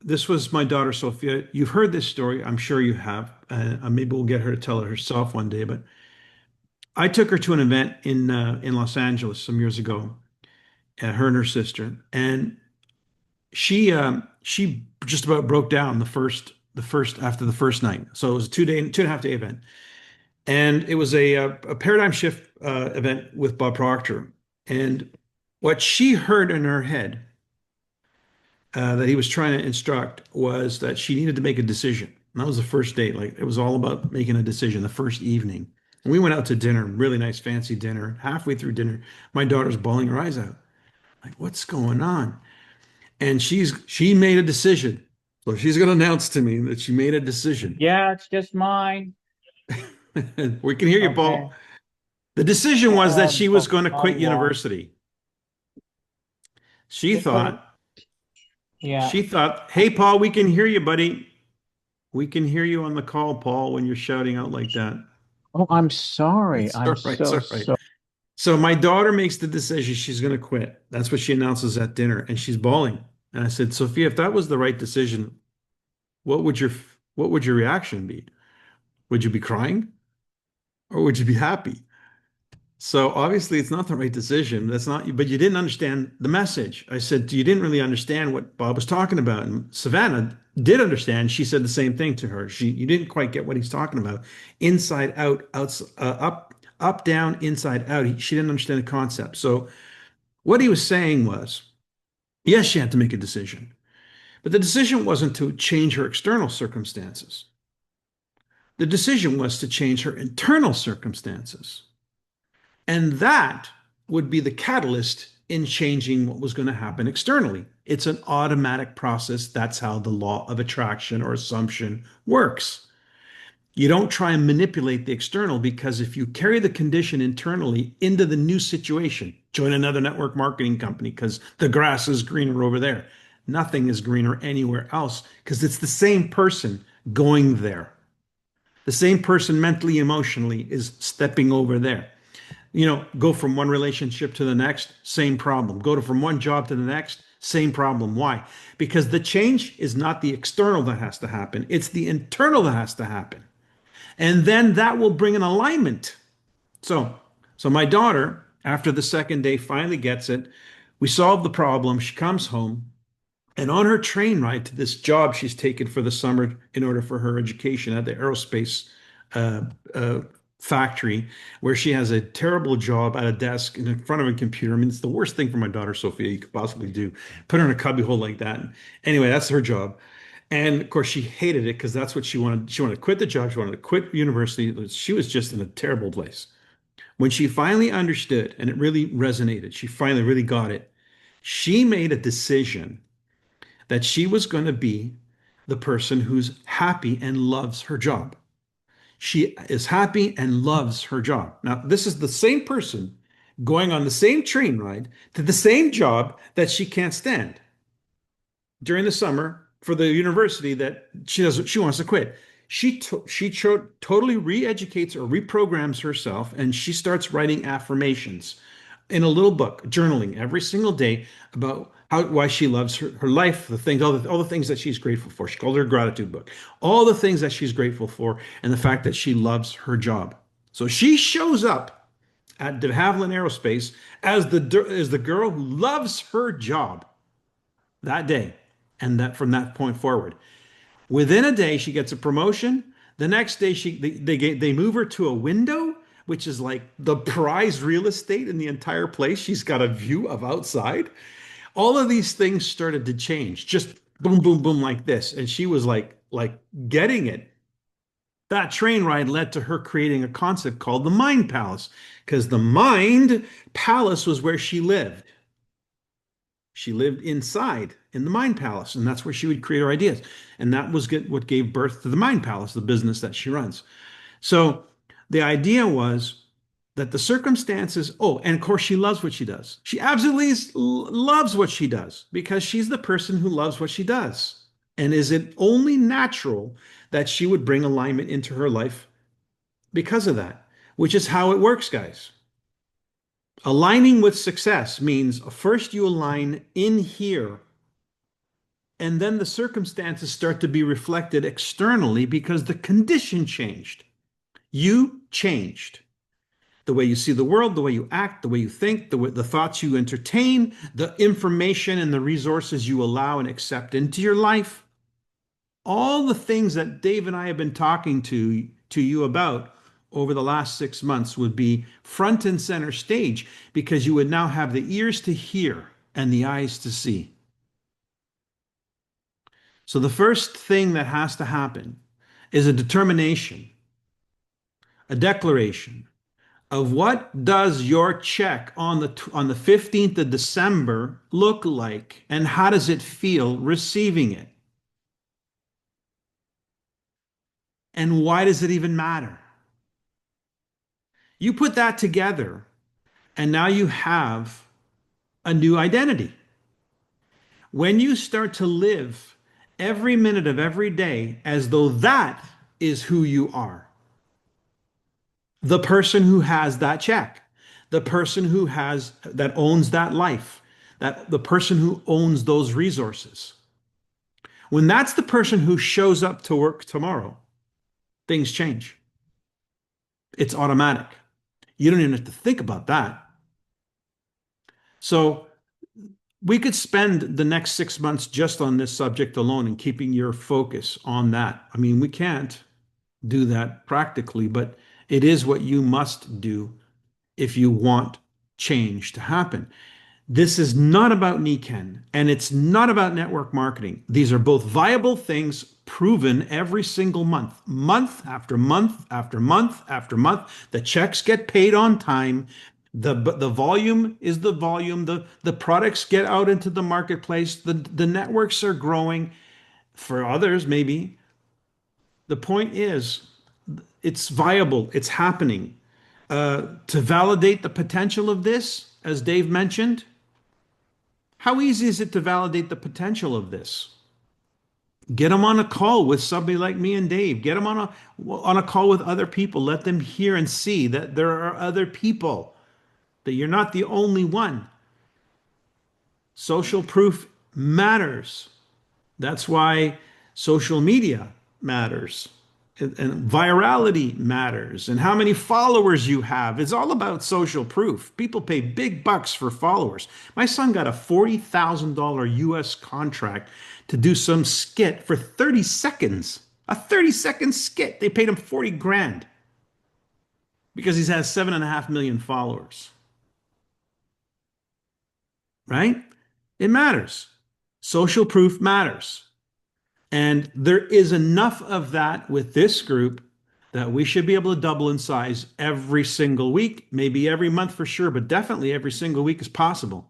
[SPEAKER 2] This was my daughter, Sophia. You've heard this story. I'm sure you have. Maybe we'll get her to tell it herself one day, but I took her to an event in Los Angeles some years ago, her and her sister, and she just about broke down the first after the first night. So it was a 2.5 day event, and it was a paradigm shift event with Bob Proctor. And what she heard in her head that he was trying to instruct was that she needed to make a decision. And that was the first date. Like, it was all about making a decision the first evening. And we went out to dinner, really nice, fancy dinner. Halfway through dinner, my daughter's bawling her eyes out. Like, what's going on? And she made a decision. So she's going to announce to me that she made a decision.
[SPEAKER 4] Yeah, it's just mine.
[SPEAKER 2] We can hear you,
[SPEAKER 4] Okay.
[SPEAKER 2] Paul. The decision was that she was going to quit
[SPEAKER 4] Oh,
[SPEAKER 2] university. She
[SPEAKER 4] Just put
[SPEAKER 2] thought,
[SPEAKER 4] Yeah.
[SPEAKER 2] hey, Paul, we can hear you, buddy. We can hear you on the call, Paul, when you're shouting out like that.
[SPEAKER 4] Oh, I'm sorry.
[SPEAKER 2] It's
[SPEAKER 4] I'm
[SPEAKER 2] all right, it's
[SPEAKER 4] so
[SPEAKER 2] all right.
[SPEAKER 4] sorry.
[SPEAKER 2] So my daughter makes the decision she's going to quit. That's what she announces at dinner, and she's bawling. And I said, Sophia, if that was the right decision, what would your reaction be? Would you be crying, or would you be happy? So obviously it's not the right decision. That's not, but you didn't understand the message. I said, you didn't really understand what Bob was talking about. And Savannah did understand. She said the same thing to her. You didn't quite get what he's talking about. Inside out, up, down, inside out. She didn't understand the concept. So what he was saying was, yes, she had to make a decision, but the decision wasn't to change her external circumstances. The decision was to change her internal circumstances. And that would be the catalyst in changing what was going to happen externally. It's an automatic process. That's how the law of attraction or assumption works. You don't try and manipulate the external, because if you carry the condition internally into the new situation, join another network marketing company because the grass is greener over there. Nothing is greener anywhere else, because it's the same person going there. The same person mentally, emotionally is stepping over there. Go from one relationship to the next, same problem. Go from one job to the next, same problem. Why? Because the change is not the external that has to happen. It's the internal that has to happen. And then that will bring an alignment. So my daughter, after the second day, finally gets it. We solve the problem. She comes home. And on her train ride to this job she's taken for the summer in order for her education at the aerospace factory, where she has a terrible job at a desk in front of a computer. I mean, it's the worst thing for my daughter, Sophia, you could possibly do. Put her in a cubbyhole like that. Anyway, that's her job. And of course, she hated it because that's what she wanted. She wanted to quit the job. She wanted to quit university. She was just in a terrible place. When she finally understood, and it really resonated, she finally really got it. She made a decision that she was going to be the person who's happy and loves her job. She is happy and loves her job. Now, this is the same person going on the same train ride to the same job that she can't stand during the summer for the university that she wants to quit. She totally re-educates or reprograms herself, and she starts writing affirmations in a little book, journaling every single day about why she loves her life, the things, all the things that she's grateful for. She called it her gratitude book. All the things that she's grateful for, and the fact that she loves her job. So she shows up at de Havilland Aerospace as the girl who loves her job that day, and that from that point forward. Within a day, she gets a promotion. The next day, they move her to a window, which is like the prized real estate in the entire place. She's got a view of outside. All of these things started to change, just boom, boom, boom, like this. And she was like getting it. That train ride led to her creating a concept called the Mind Palace, because the Mind Palace was where she lived. She lived inside in the Mind Palace, and that's where she would create her ideas. And that was what gave birth to the Mind Palace, the business that she runs. So the idea was that the circumstances, oh, and of course she loves what she does. She absolutely loves what she does because she's the person who loves what she does. And is it only natural that she would bring alignment into her life because of that, which is how it works, guys. Aligning with success means first you align in here, and then the circumstances start to be reflected externally because the condition changed. You changed. The way you see the world, the way you act, the way you think, the thoughts you entertain, the information and the resources you allow and accept into your life. All the things that Dave and I have been talking to you about over the last 6 months would be front and center stage, because you would now have the ears to hear and the eyes to see. So the first thing that has to happen is a determination, a declaration of what does your check on the 15th of December look like, and how does it feel receiving it? And why does it even matter? You put that together, and now you have a new identity. When you start to live every minute of every day as though that is who you are, the person who has that check, the person who that owns that life, the person who owns those resources. When that's the person who shows up to work tomorrow, things change. It's automatic. You don't even have to think about that. So we could spend the next 6 months just on this subject alone and keeping your focus on that. I mean, we can't do that practically, but it is what you must do if you want change to happen. This is not about Nikken, and it's not about network marketing. These are both viable things proven every single month, month after month after month after month. The checks get paid on time. The volume is the volume. The products get out into the marketplace. The networks are growing. For others, maybe. The point is, it's viable. It's happening. To validate the potential of this, as Dave mentioned, how easy is it to validate the potential of this? Get them on a call with somebody like me and Dave. Get them on a call with other people. Let them hear and see that there are other people, that you're not the only one. Social proof matters. That's why social media matters. And virality matters, and how many followers you have. It's all about social proof. People pay big bucks for followers. My son got a $40,000 US contract to do some skit for 30 seconds. A 30-second skit. They paid him 40 grand because he has 7.5 million followers. Right? It matters. Social proof matters. And there is enough of that with this group that we should be able to double in size every single week, maybe every month for sure, but definitely every single week is possible.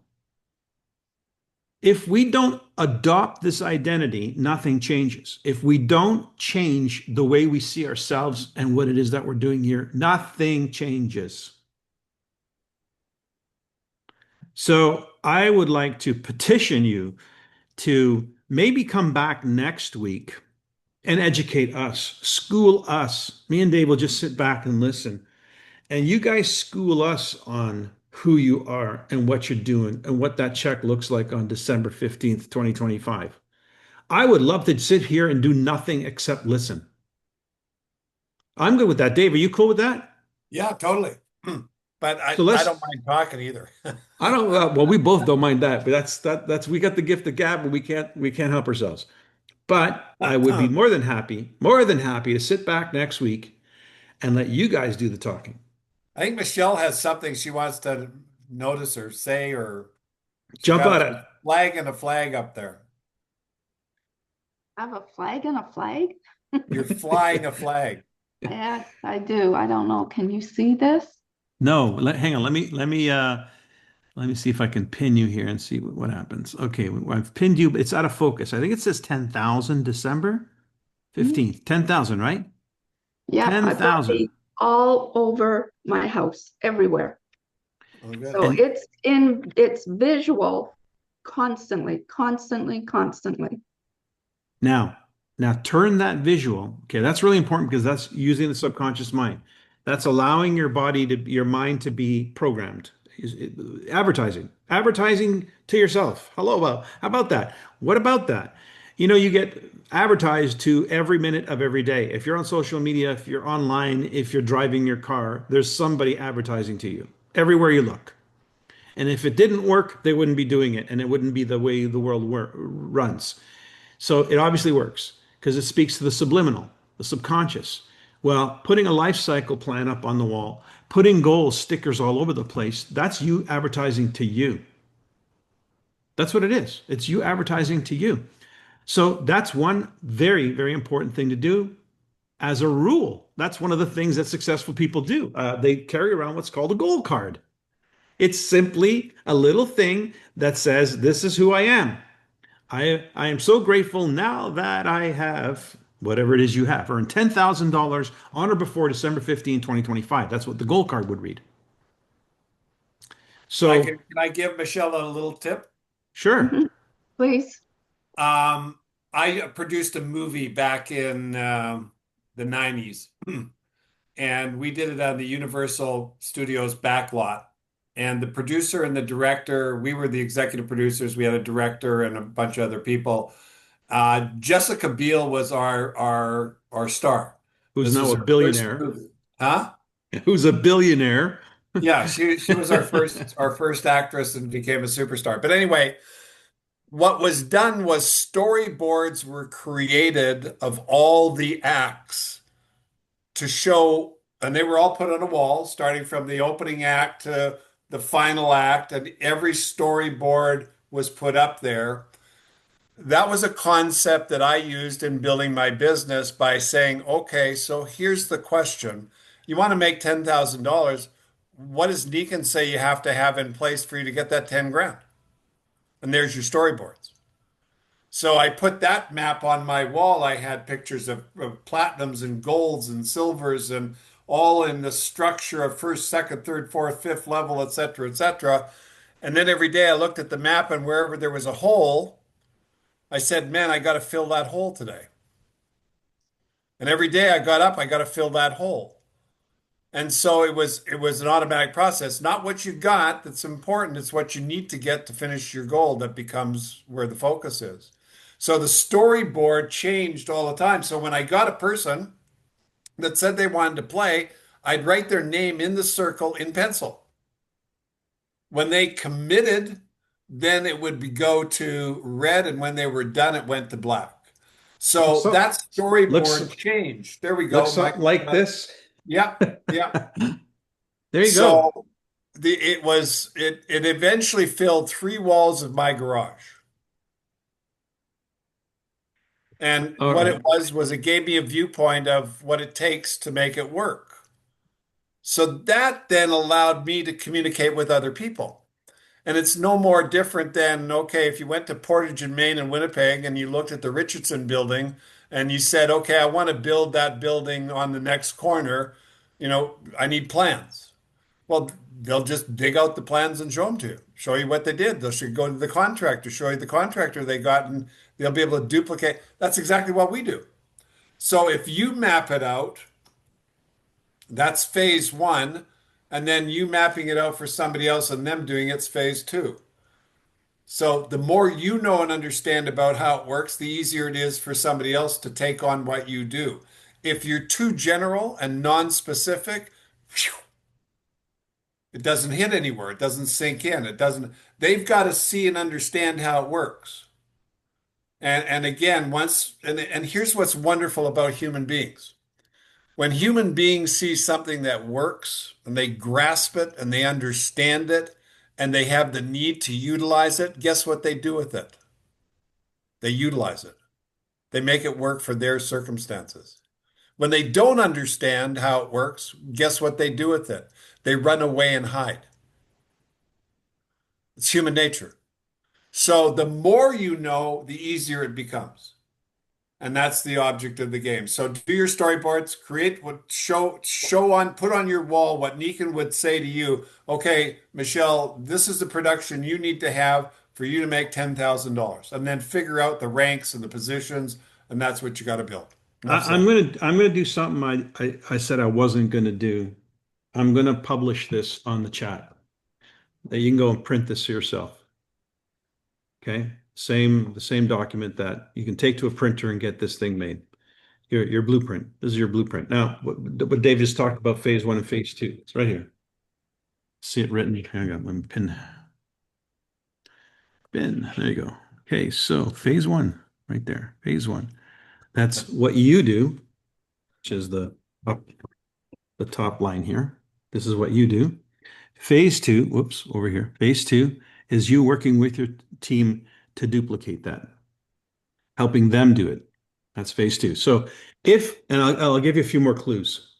[SPEAKER 2] If we don't adopt this identity, nothing changes. If we don't change the way we see ourselves and what it is that we're doing here, nothing changes. So I would like to petition you to maybe come back next week and educate us, school us. Me and Dave will just sit back and listen. And you guys school us on who you are and what you're doing and what that check looks like on December 15th, 2025. I would love to sit here and do nothing except listen. I'm good with that. Dave, are you cool with that?
[SPEAKER 3] Yeah, totally. But
[SPEAKER 2] So
[SPEAKER 3] I
[SPEAKER 2] let's,
[SPEAKER 3] don't mind talking either.
[SPEAKER 2] I don't, well, we both don't mind that, but that's, we got the gift of gab, but we can't help ourselves. But I would be more than happy to sit back next week and let you guys do the talking.
[SPEAKER 3] I think Michelle has something she wants to notice or say, or she's
[SPEAKER 2] Jump
[SPEAKER 3] got
[SPEAKER 2] at it.
[SPEAKER 3] a flag and a flag up there.
[SPEAKER 5] I have a flag and a flag?
[SPEAKER 3] You're flying a flag.
[SPEAKER 5] Yes, I do. I don't know. Can you see this?
[SPEAKER 2] No, hang on. Let me see if I can pin you here and see what happens. Okay, I've pinned you, but it's out of focus. I think it says 10,000 December 15th. 10,000, right?
[SPEAKER 5] Yeah, I put
[SPEAKER 2] 10,000.
[SPEAKER 5] these all over my house, everywhere.
[SPEAKER 3] Oh, good.
[SPEAKER 5] So it's visual constantly, constantly, constantly.
[SPEAKER 2] Now turn that visual. Okay, that's really important because that's using the subconscious mind. That's allowing your mind to be programmed. Advertising to yourself. How about that? What about that? You get advertised to every minute of every day. If you're on social media, if you're online, if you're driving your car, there's somebody advertising to you everywhere you look. And if it didn't work, they wouldn't be doing it, and it wouldn't be the way the world runs. So it obviously works because it speaks to the subliminal, the subconscious. Well, putting a life cycle plan up on the wall, putting goals, stickers all over the place, that's you advertising to you. That's what it is. It's you advertising to you. So that's one very, very important thing to do as a rule. That's one of the things that successful people do. They carry around what's called a goal card. It's simply a little thing that says, this is who I am. I am so grateful now that I have whatever it is you have, earned $10,000 on or before December 15, 2025. That's what the goal card would read. So,
[SPEAKER 3] Can I give Michelle a little tip?
[SPEAKER 2] sure.
[SPEAKER 5] Mhm. Please.
[SPEAKER 3] I produced a movie back in the 90s, and we did it on the Universal Studios backlot. And the producer and the director, we were the executive producers. We had a director and a bunch of other people. Jessica Biel was our star.
[SPEAKER 2] Who's
[SPEAKER 3] This
[SPEAKER 2] now
[SPEAKER 3] was
[SPEAKER 2] a
[SPEAKER 3] her first
[SPEAKER 2] billionaire.
[SPEAKER 3] movie. Huh?
[SPEAKER 2] Who's a billionaire.
[SPEAKER 3] Yeah, she was our first actress and became a superstar. But anyway, what was done was storyboards were created of all the acts to show, and they were all put on a wall, starting from the opening act to the final act, and every storyboard was put up there. That was a concept that I used in building my business by saying, okay, so here's the question. You want to make $10,000. What does Deacon say you have to have in place for you to get that 10 grand? And there's your storyboards. So I put that map on my wall. I had pictures of platinums and golds and silvers and all in the structure of first, second, third, fourth, fifth level, et cetera, et cetera. And then every day I looked at the map, and wherever there was a hole, I said, man, I got to fill that hole today. And every day I got up, I got to fill that hole. And so it was an automatic process. Not what you got that's important, it's what you need to get to finish your goal that becomes where the focus is. So the storyboard changed all the time. So when I got a person that said they wanted to play, I'd write their name in the circle in pencil. When they committed, then it would go to red, and when they were done, it went to black. So that storyboard changed. There we go.
[SPEAKER 2] Looks something like this.
[SPEAKER 3] Yeah, yeah.
[SPEAKER 2] There you go.
[SPEAKER 3] So it eventually filled 3 walls of my garage. And
[SPEAKER 2] All
[SPEAKER 3] what
[SPEAKER 2] right.
[SPEAKER 3] it was it gave me a viewpoint of what it takes to make it work. So that then allowed me to communicate with other people. And it's no more different than, okay, if you went to Portage and Main and Winnipeg and you looked at the Richardson building and you said, okay, I want to build that building on the next corner, I need plans. Well, they'll just dig out the plans and show them to you, show you what they did. They'll should go to the contractor, show you the contractor they got, and they'll be able to duplicate. That's exactly what we do. So if you map it out, that's phase one. And then you mapping it out for somebody else and them doing it's phase two. So the more you know and understand about how it works, the easier it is for somebody else to take on what you do. If you're too general and non-specific, it doesn't hit anywhere. It doesn't sink in. They've got to see and understand how it works. And again, and here's what's wonderful about human beings. When human beings see something that works and they grasp it and they understand it and they have the need to utilize it, guess what they do with it? They utilize it. They make it work for their circumstances. When they don't understand how it works, guess what they do with it? They run away and hide. It's human nature. So the more you know, the easier it becomes. And that's the object of the game. So do your storyboards, put on your wall what Nikan would say to you. Okay, Michelle, this is the production you need to have for you to make $10,000. And then figure out the ranks and the positions, and that's what you got to build.
[SPEAKER 2] I'm gonna do something I said I wasn't gonna do. I'm gonna publish this on the chat. That you can go and print this yourself. Okay? The same document that you can take to a printer and get this thing made. Your blueprint. This is your blueprint. Now, what Dave just talked about, phase one and phase two. It's right here. See it written. I got my pin. There you go. Okay, so phase one, right there. Phase one. That's what you do, which is the top line here. This is what you do. Phase two, whoops, over here. Phase two is you working with your team to duplicate that, helping them do it. That's phase two. So and I'll give you a few more clues.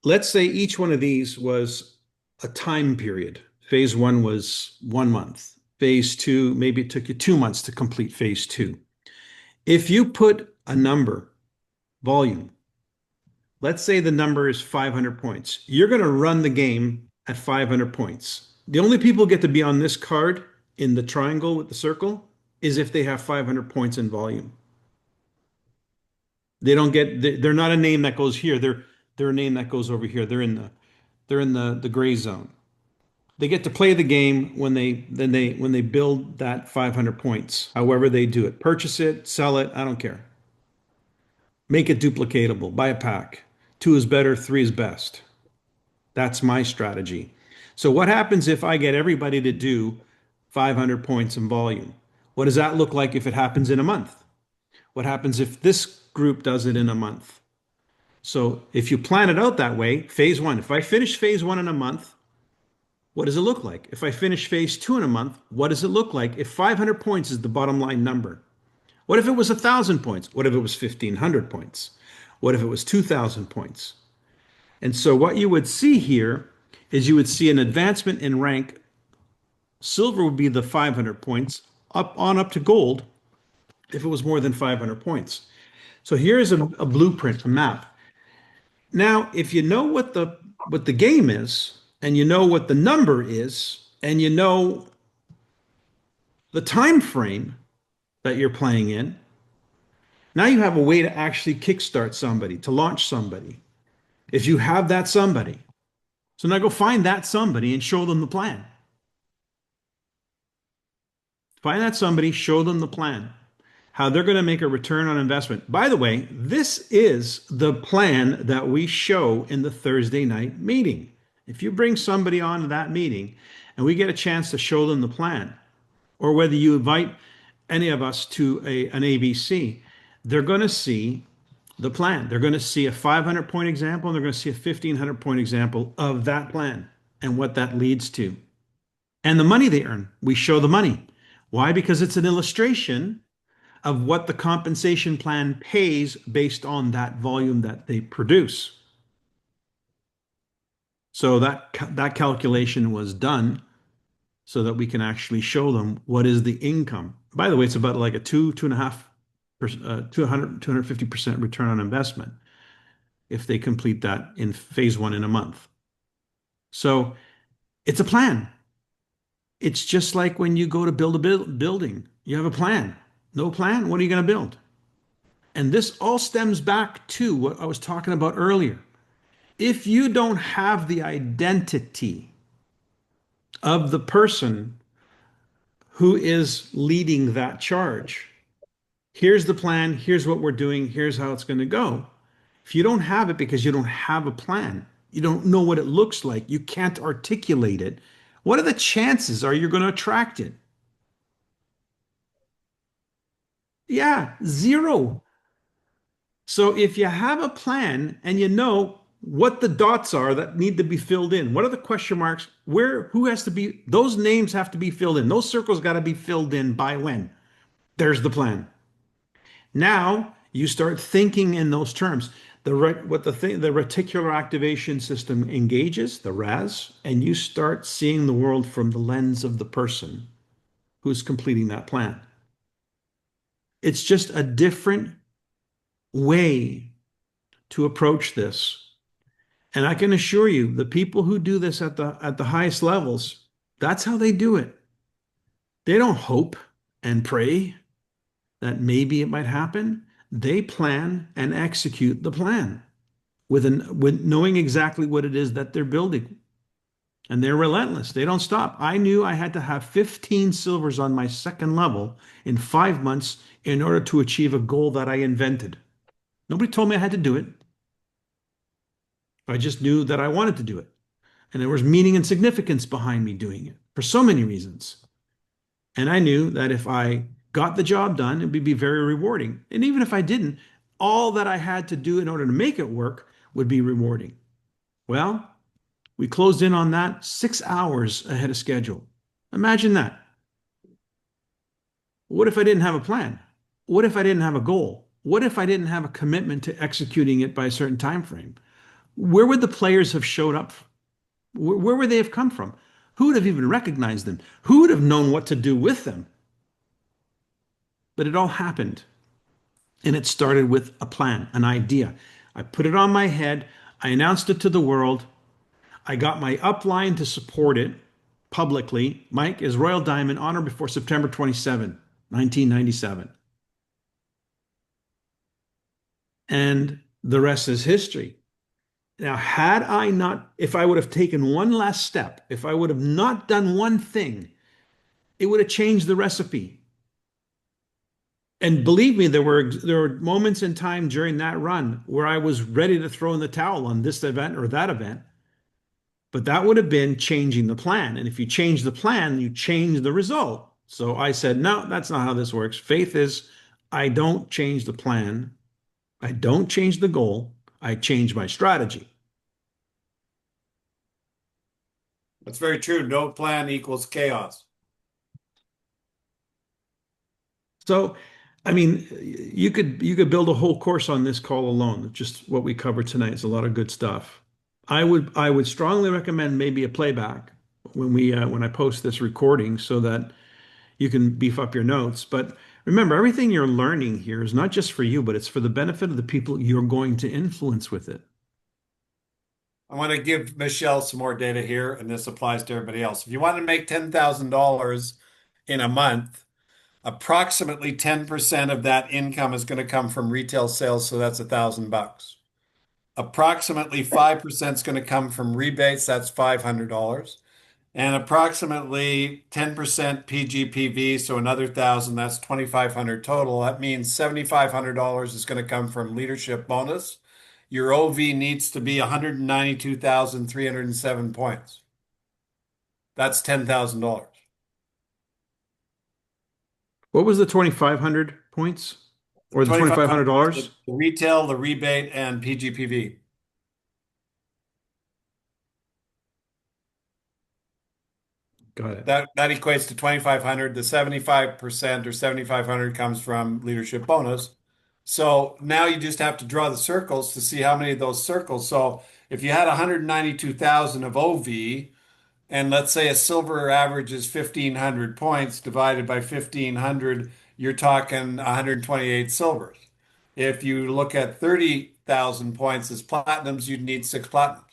[SPEAKER 2] Let's say each one of these was a time period. Phase one was 1 month. Phase two, maybe it took you 2 months to complete phase two. If you put a number, volume, let's say the number is 500 points. You're going to run the game at 500 points. The only people who get to be on this card in the triangle with the circle is if they have 500 points in volume. They're not a name that goes here. They're a name that goes over here. They're in the gray zone. They get to play the game when they build that 500 points. However they do it. Purchase it, sell it, I don't care. Make it duplicatable. Buy a pack. 2 is better, 3 is best. That's my strategy. So what happens if I get everybody to do 500 points in volume? What does that look like if it happens in a month? What happens if this group does it in a month? So if you plan it out that way, phase one, if I finish phase one in a month, what does it look like? If I finish phase two in a month, what does it look like if 500 points is the bottom line number? What if it was 1,000 points? What if it was 1,500 points? What if it was 2,000 points? And so what you would see here is you would see an advancement in rank. Silver would be the 500 points, up to gold if it was more than 500 points. So here's a blueprint, a map. Now, if you know what the game is, and you know what the number is, and you know the time frame that you're playing in, now you have a way to actually kickstart somebody, to launch somebody. If you have that somebody. So now go find that somebody and show them the plan. Find that somebody, show them the plan. How they're going to make a return on investment. By the way, this is the plan that we show in the Thursday night meeting. If you bring somebody on to that meeting and we get a chance to show them the plan, or whether you invite any of us to an ABC, they're going to see the plan. They're going to see a 500-point example, and they're going to see a 1,500-point example of that plan and what that leads to. And the money they earn, we show the money. Why? Because it's an illustration of what the compensation plan pays based on that volume that they produce. So that calculation was done so that we can actually show them what is the income. By the way, it's about like a 250% return on investment if they complete that in phase one in a month. So it's a plan. It's just like when you go to build a building, you have a plan. No plan, what are you going to build? And this all stems back to what I was talking about earlier. If you don't have the identity of the person who is leading that charge, here's the plan, here's what we're doing, here's how it's going to go. If you don't have it because you don't have a plan, you don't know what it looks like, you can't articulate it, what are the chances are you going to attract it? Yeah, zero. So if you have a plan and you know what the dots are that need to be filled in, what are the question marks? Who has to be, those names have to be filled in. Those circles got to be filled in by when? There's the plan. Now you start thinking in those terms. The reticular activation system engages, the RAS, and you start seeing the world from the lens of the person who's completing that plan. It's just a different way to approach this. And I can assure you, the people who do this at the highest levels, that's how they do it. They don't hope and pray that maybe it might happen. They plan and execute the plan with knowing exactly what it is that they're building. And they're relentless. They don't stop. I knew I had to have 15 silvers on my second level in 5 months in order to achieve a goal that I invented. Nobody told me I had to do it. I just knew that I wanted to do it. And there was meaning and significance behind me doing it for so many reasons. And I knew that if I got the job done, it would be very rewarding. And even if I didn't, all that I had to do in order to make it work would be rewarding. Well, we closed in on that 6 hours ahead of schedule. Imagine that. What if I didn't have a plan? What if I didn't have a goal? What if I didn't have a commitment to executing it by a certain time frame? Where would the players have showed up? Where would they have come from? Who would have even recognized them? Who would have known what to do with them? But it all happened. And it started with a plan, an idea. I put it on my head. I announced it to the world. I got my upline to support it publicly. Mike is Royal Diamond, on or before September 27, 1997. And the rest is history. Now, if I would have taken one last step, if I would have not done one thing, it would have changed the recipe. And believe me, there were moments in time during that run where I was ready to throw in the towel on this event or that event. But that would have been changing the plan. And if you change the plan, you change the result. So I said, no, that's not how this works. Faith is, I don't change the plan. I don't change the goal. I change my strategy.
[SPEAKER 3] That's very true. No plan equals chaos.
[SPEAKER 2] So, I mean, you could build a whole course on this call alone. Just what we covered tonight is a lot of good stuff. I would strongly recommend maybe a playback when I post this recording so that you can beef up your notes. But remember, everything you're learning here is not just for you, but it's for the benefit of the people you're going to influence with it.
[SPEAKER 3] I want to give Michelle some more data here, and this applies to everybody else. If you want to make $10,000 in a month, approximately 10% of that income is going to come from retail sales, so that's $1,000. Approximately 5% is going to come from rebates, that's $500. And approximately 10% PGPV, so another 1,000, that's 2,500 total. That means $7,500 is going to come from leadership bonus. Your OV needs to be 192,307 points. That's $10,000.
[SPEAKER 2] What was the 2,500 points or the $2,500?
[SPEAKER 3] The retail, the rebate, and PGPV.
[SPEAKER 2] Got it.
[SPEAKER 3] That equates to 2,500. The 75% or 7,500 comes from leadership bonus. So now you just have to draw the circles to see how many of those circles. So if you had 192,000 of OV And let's say a silver average is 1,500 points divided by 1,500, you're talking 128 silvers. If you look at 30,000 points as platinums, you'd need 6 platinums.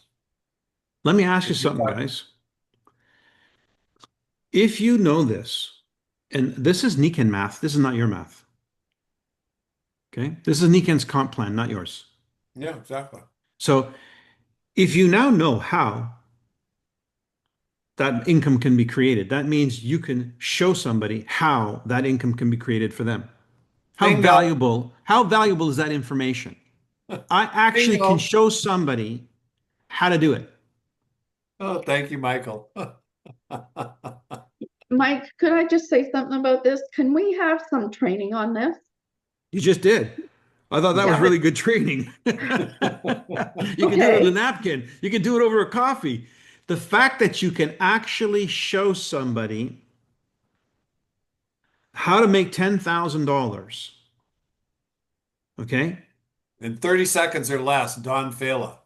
[SPEAKER 2] Let me ask you
[SPEAKER 3] If you're
[SPEAKER 2] something,
[SPEAKER 3] talking-
[SPEAKER 2] guys. If you know this, and this is Nikken math, this is not your math. Okay? This is Nikken's comp plan, not yours.
[SPEAKER 3] Yeah, exactly.
[SPEAKER 2] So if you now know how that income can be created, that means you can show somebody how that income can be created for them.
[SPEAKER 3] Bingo.
[SPEAKER 2] How valuable is that information? I actually
[SPEAKER 3] Bingo.
[SPEAKER 2] can show somebody how to do it.
[SPEAKER 3] Oh, thank you, Michael.
[SPEAKER 5] Mike, could I just say something about this? Can we have some training on this?
[SPEAKER 2] You just did. I thought that was
[SPEAKER 5] Yeah.
[SPEAKER 2] really good training. You can do it
[SPEAKER 5] Okay.
[SPEAKER 2] with a napkin. You can do it over a coffee. The fact that you can actually show somebody how to make $10,000, okay?
[SPEAKER 3] In 30 seconds or less, Don Fela.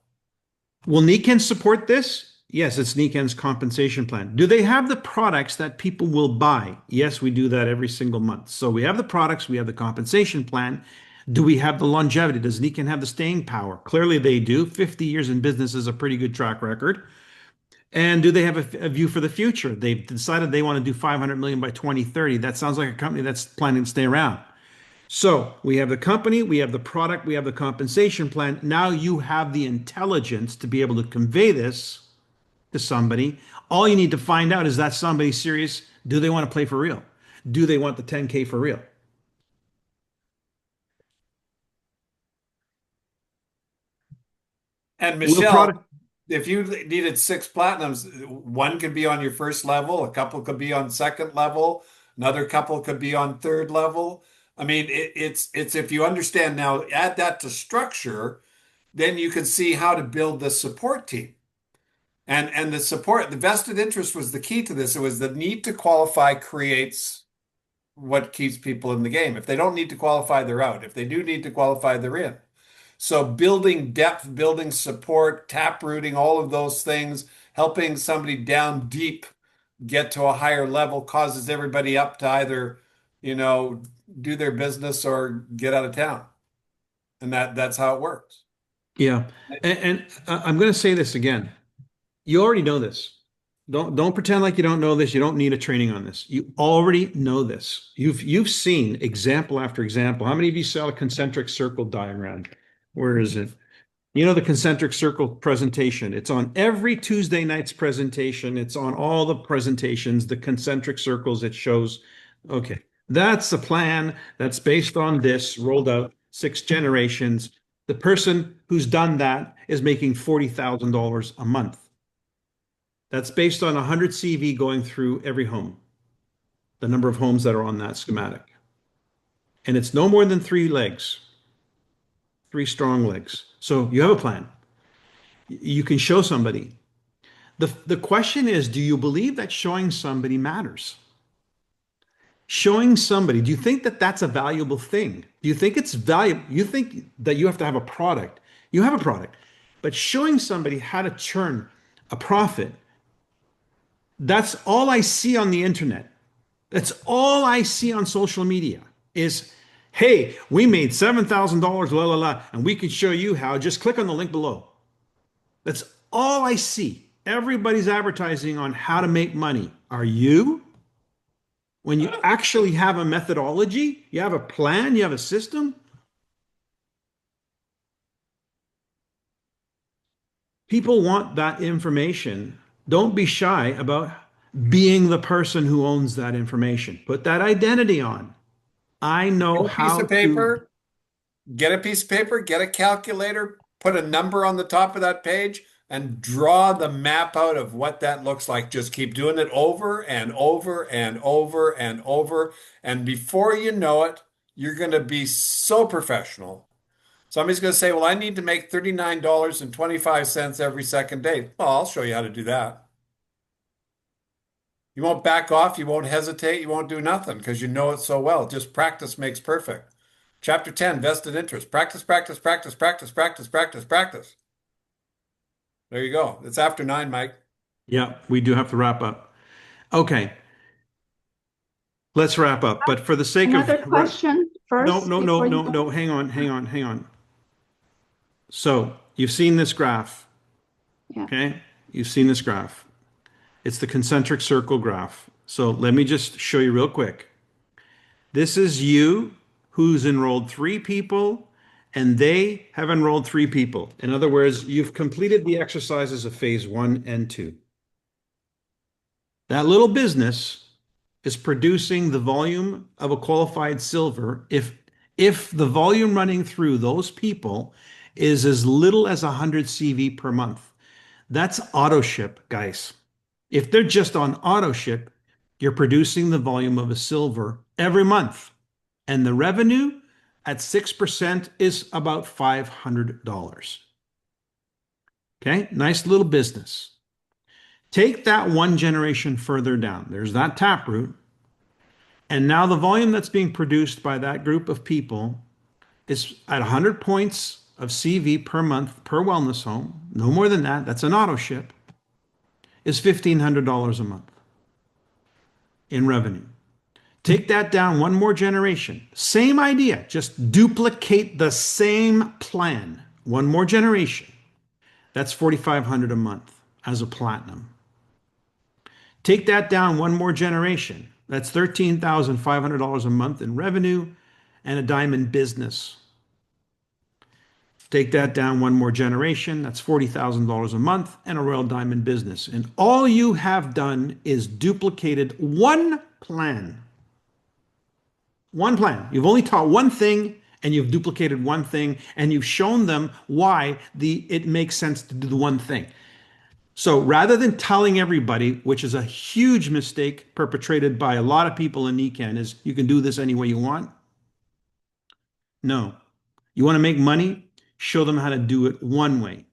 [SPEAKER 2] Will Nikken support this? Yes, it's Nikken's compensation plan. Do they have the products that people will buy? Yes, we do that every single month. So we have the products, we have the compensation plan. Do we have the longevity? Does Nikken have the staying power? Clearly they do. 50 years in business is a pretty good track record. And do they have a view for the future? They've decided they want to do 500 million by 2030. That sounds like a company that's planning to stay around. So we have the company, we have the product, we have the compensation plan. Now you have the intelligence to be able to convey this to somebody. All you need to find out is that somebody serious. Do they want to play for real? Do they want the 10K for real?
[SPEAKER 3] And
[SPEAKER 2] Will
[SPEAKER 3] Michelle,
[SPEAKER 2] product,
[SPEAKER 3] if you needed 6 platinums, one could be on your first level, a couple could be on second level, another couple could be on third level. I mean, it's if you understand now, add that to structure, then you can see how to build the support team. And the support, the vested interest was the key to this. It was the need to qualify creates what keeps people in the game. If they don't need to qualify, they're out. If they do need to qualify, they're in. So building depth, building support, tap rooting, all of those things, helping somebody down deep get to a higher level causes everybody up to either, do their business or get out of town. And that's how it works.
[SPEAKER 2] yeah. And I'm going to say this again. You already know this. Don't pretend like you don't know this. You don't need a training on this. You already know this. You've seen example after example. How many of you saw a concentric circle diagram? Where is it? You know the concentric circle presentation. It's on every Tuesday night's presentation. It's on all the presentations, the concentric circles it shows. Okay, that's the plan that's based on this, rolled out 6 generations. The person who's done that is making $40,000 a month. That's based on 100 CV going through every home, the number of homes that are on that schematic. And it's no more than 3 legs. 3 strong legs. So you have a plan. You can show somebody. The question is, do you believe that showing somebody matters? Showing somebody, do you think that that's a valuable thing? Do you think it's valuable? You think that you have to have a product. You have a product. But showing somebody how to churn a profit, that's all I see on the internet. That's all I see on social media is, hey, we made $7,000, la, la, la, and we can show you how. Just click on the link below. That's all I see. Everybody's advertising on how to make money. Are you? When you actually have a methodology, you have a plan, you have a system. People want that information. Don't be shy about being the person who owns that information. Put that identity on. I know how to.
[SPEAKER 3] Get a piece of paper, get a calculator, put a number on the top of that page, and draw the map out of what that looks like. Just keep doing it over and over and over and over. And before you know it, you're going to be so professional. Somebody's going to say, well, I need to make $39.25 every second day. Well, I'll show you how to do that. You won't back off. You won't hesitate. You won't do nothing because you know it so well. Just practice makes perfect. Chapter 10, vested interest. Practice, practice, practice, practice, practice, practice, practice. There you go. It's after 9, Mike.
[SPEAKER 2] Yeah, we do have to wrap up. Okay, let's wrap up. But for the sake of
[SPEAKER 5] Another question first.
[SPEAKER 2] no,
[SPEAKER 5] before you go?
[SPEAKER 2] hang on. So you've seen this graph,
[SPEAKER 5] Yeah.
[SPEAKER 2] okay? You've seen this graph. It's the concentric circle graph. So let me just show you real quick. This is you who's enrolled 3 people, and they have enrolled 3 people. In other words, you've completed the exercises of phase 1 and 2. That little business is producing the volume of a qualified silver if the volume running through those people is as little as 100 CV per month. That's auto ship, guys. If they're just on auto ship, you're producing the volume of a silver every month. And the revenue at 6% is about $500. Okay, nice little business. Take that one generation further down. There's that taproot. And now the volume that's being produced by that group of people is at 100 points of CV per month per wellness home. No more than that. That's an auto ship. Is $1,500 a month in revenue. Take that down one more generation. Same idea. Just duplicate the same plan. One more generation. That's $4,500 a month as a platinum. Take that down one more generation. That's $13,500 a month in revenue and a diamond business. Take that down one more generation. That's $40,000 a month and a royal diamond business. And all you have done is duplicated one plan. One plan. You've only taught one thing and you've duplicated one thing and you've shown them why it makes sense to do the one thing. So rather than telling everybody, which is a huge mistake perpetrated by a lot of people in NECANN, is you can do this any way you want. No. You want to make money? Show them how to do it one way.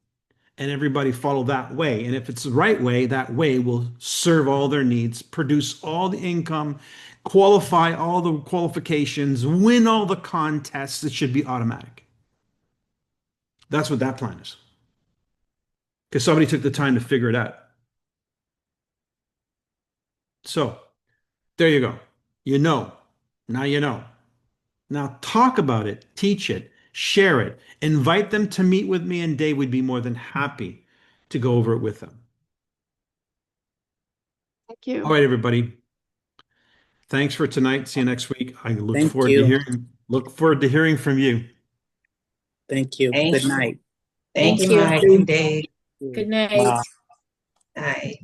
[SPEAKER 2] And everybody follow that way. And if it's the right way, that way will serve all their needs, produce all the income, qualify all the qualifications, win all the contests. It should be automatic. That's what that plan is. Because somebody took the time to figure it out. So there you go. You know. Now you know. Now talk about it, teach it, share it, invite them to meet with me, and Dave would be more than happy to go over it with them.
[SPEAKER 5] Thank you.
[SPEAKER 2] All right, everybody. Thanks for tonight. See you next week. I look
[SPEAKER 6] Thank
[SPEAKER 2] forward
[SPEAKER 6] you.
[SPEAKER 2] to hearing from you.
[SPEAKER 6] Thank you.
[SPEAKER 7] Thank
[SPEAKER 6] Good
[SPEAKER 7] you.
[SPEAKER 6] night.
[SPEAKER 7] Thank
[SPEAKER 1] Thank
[SPEAKER 7] you,
[SPEAKER 1] you.
[SPEAKER 7] Mike and Dave.
[SPEAKER 1] Good night.
[SPEAKER 6] Bye.
[SPEAKER 7] Bye.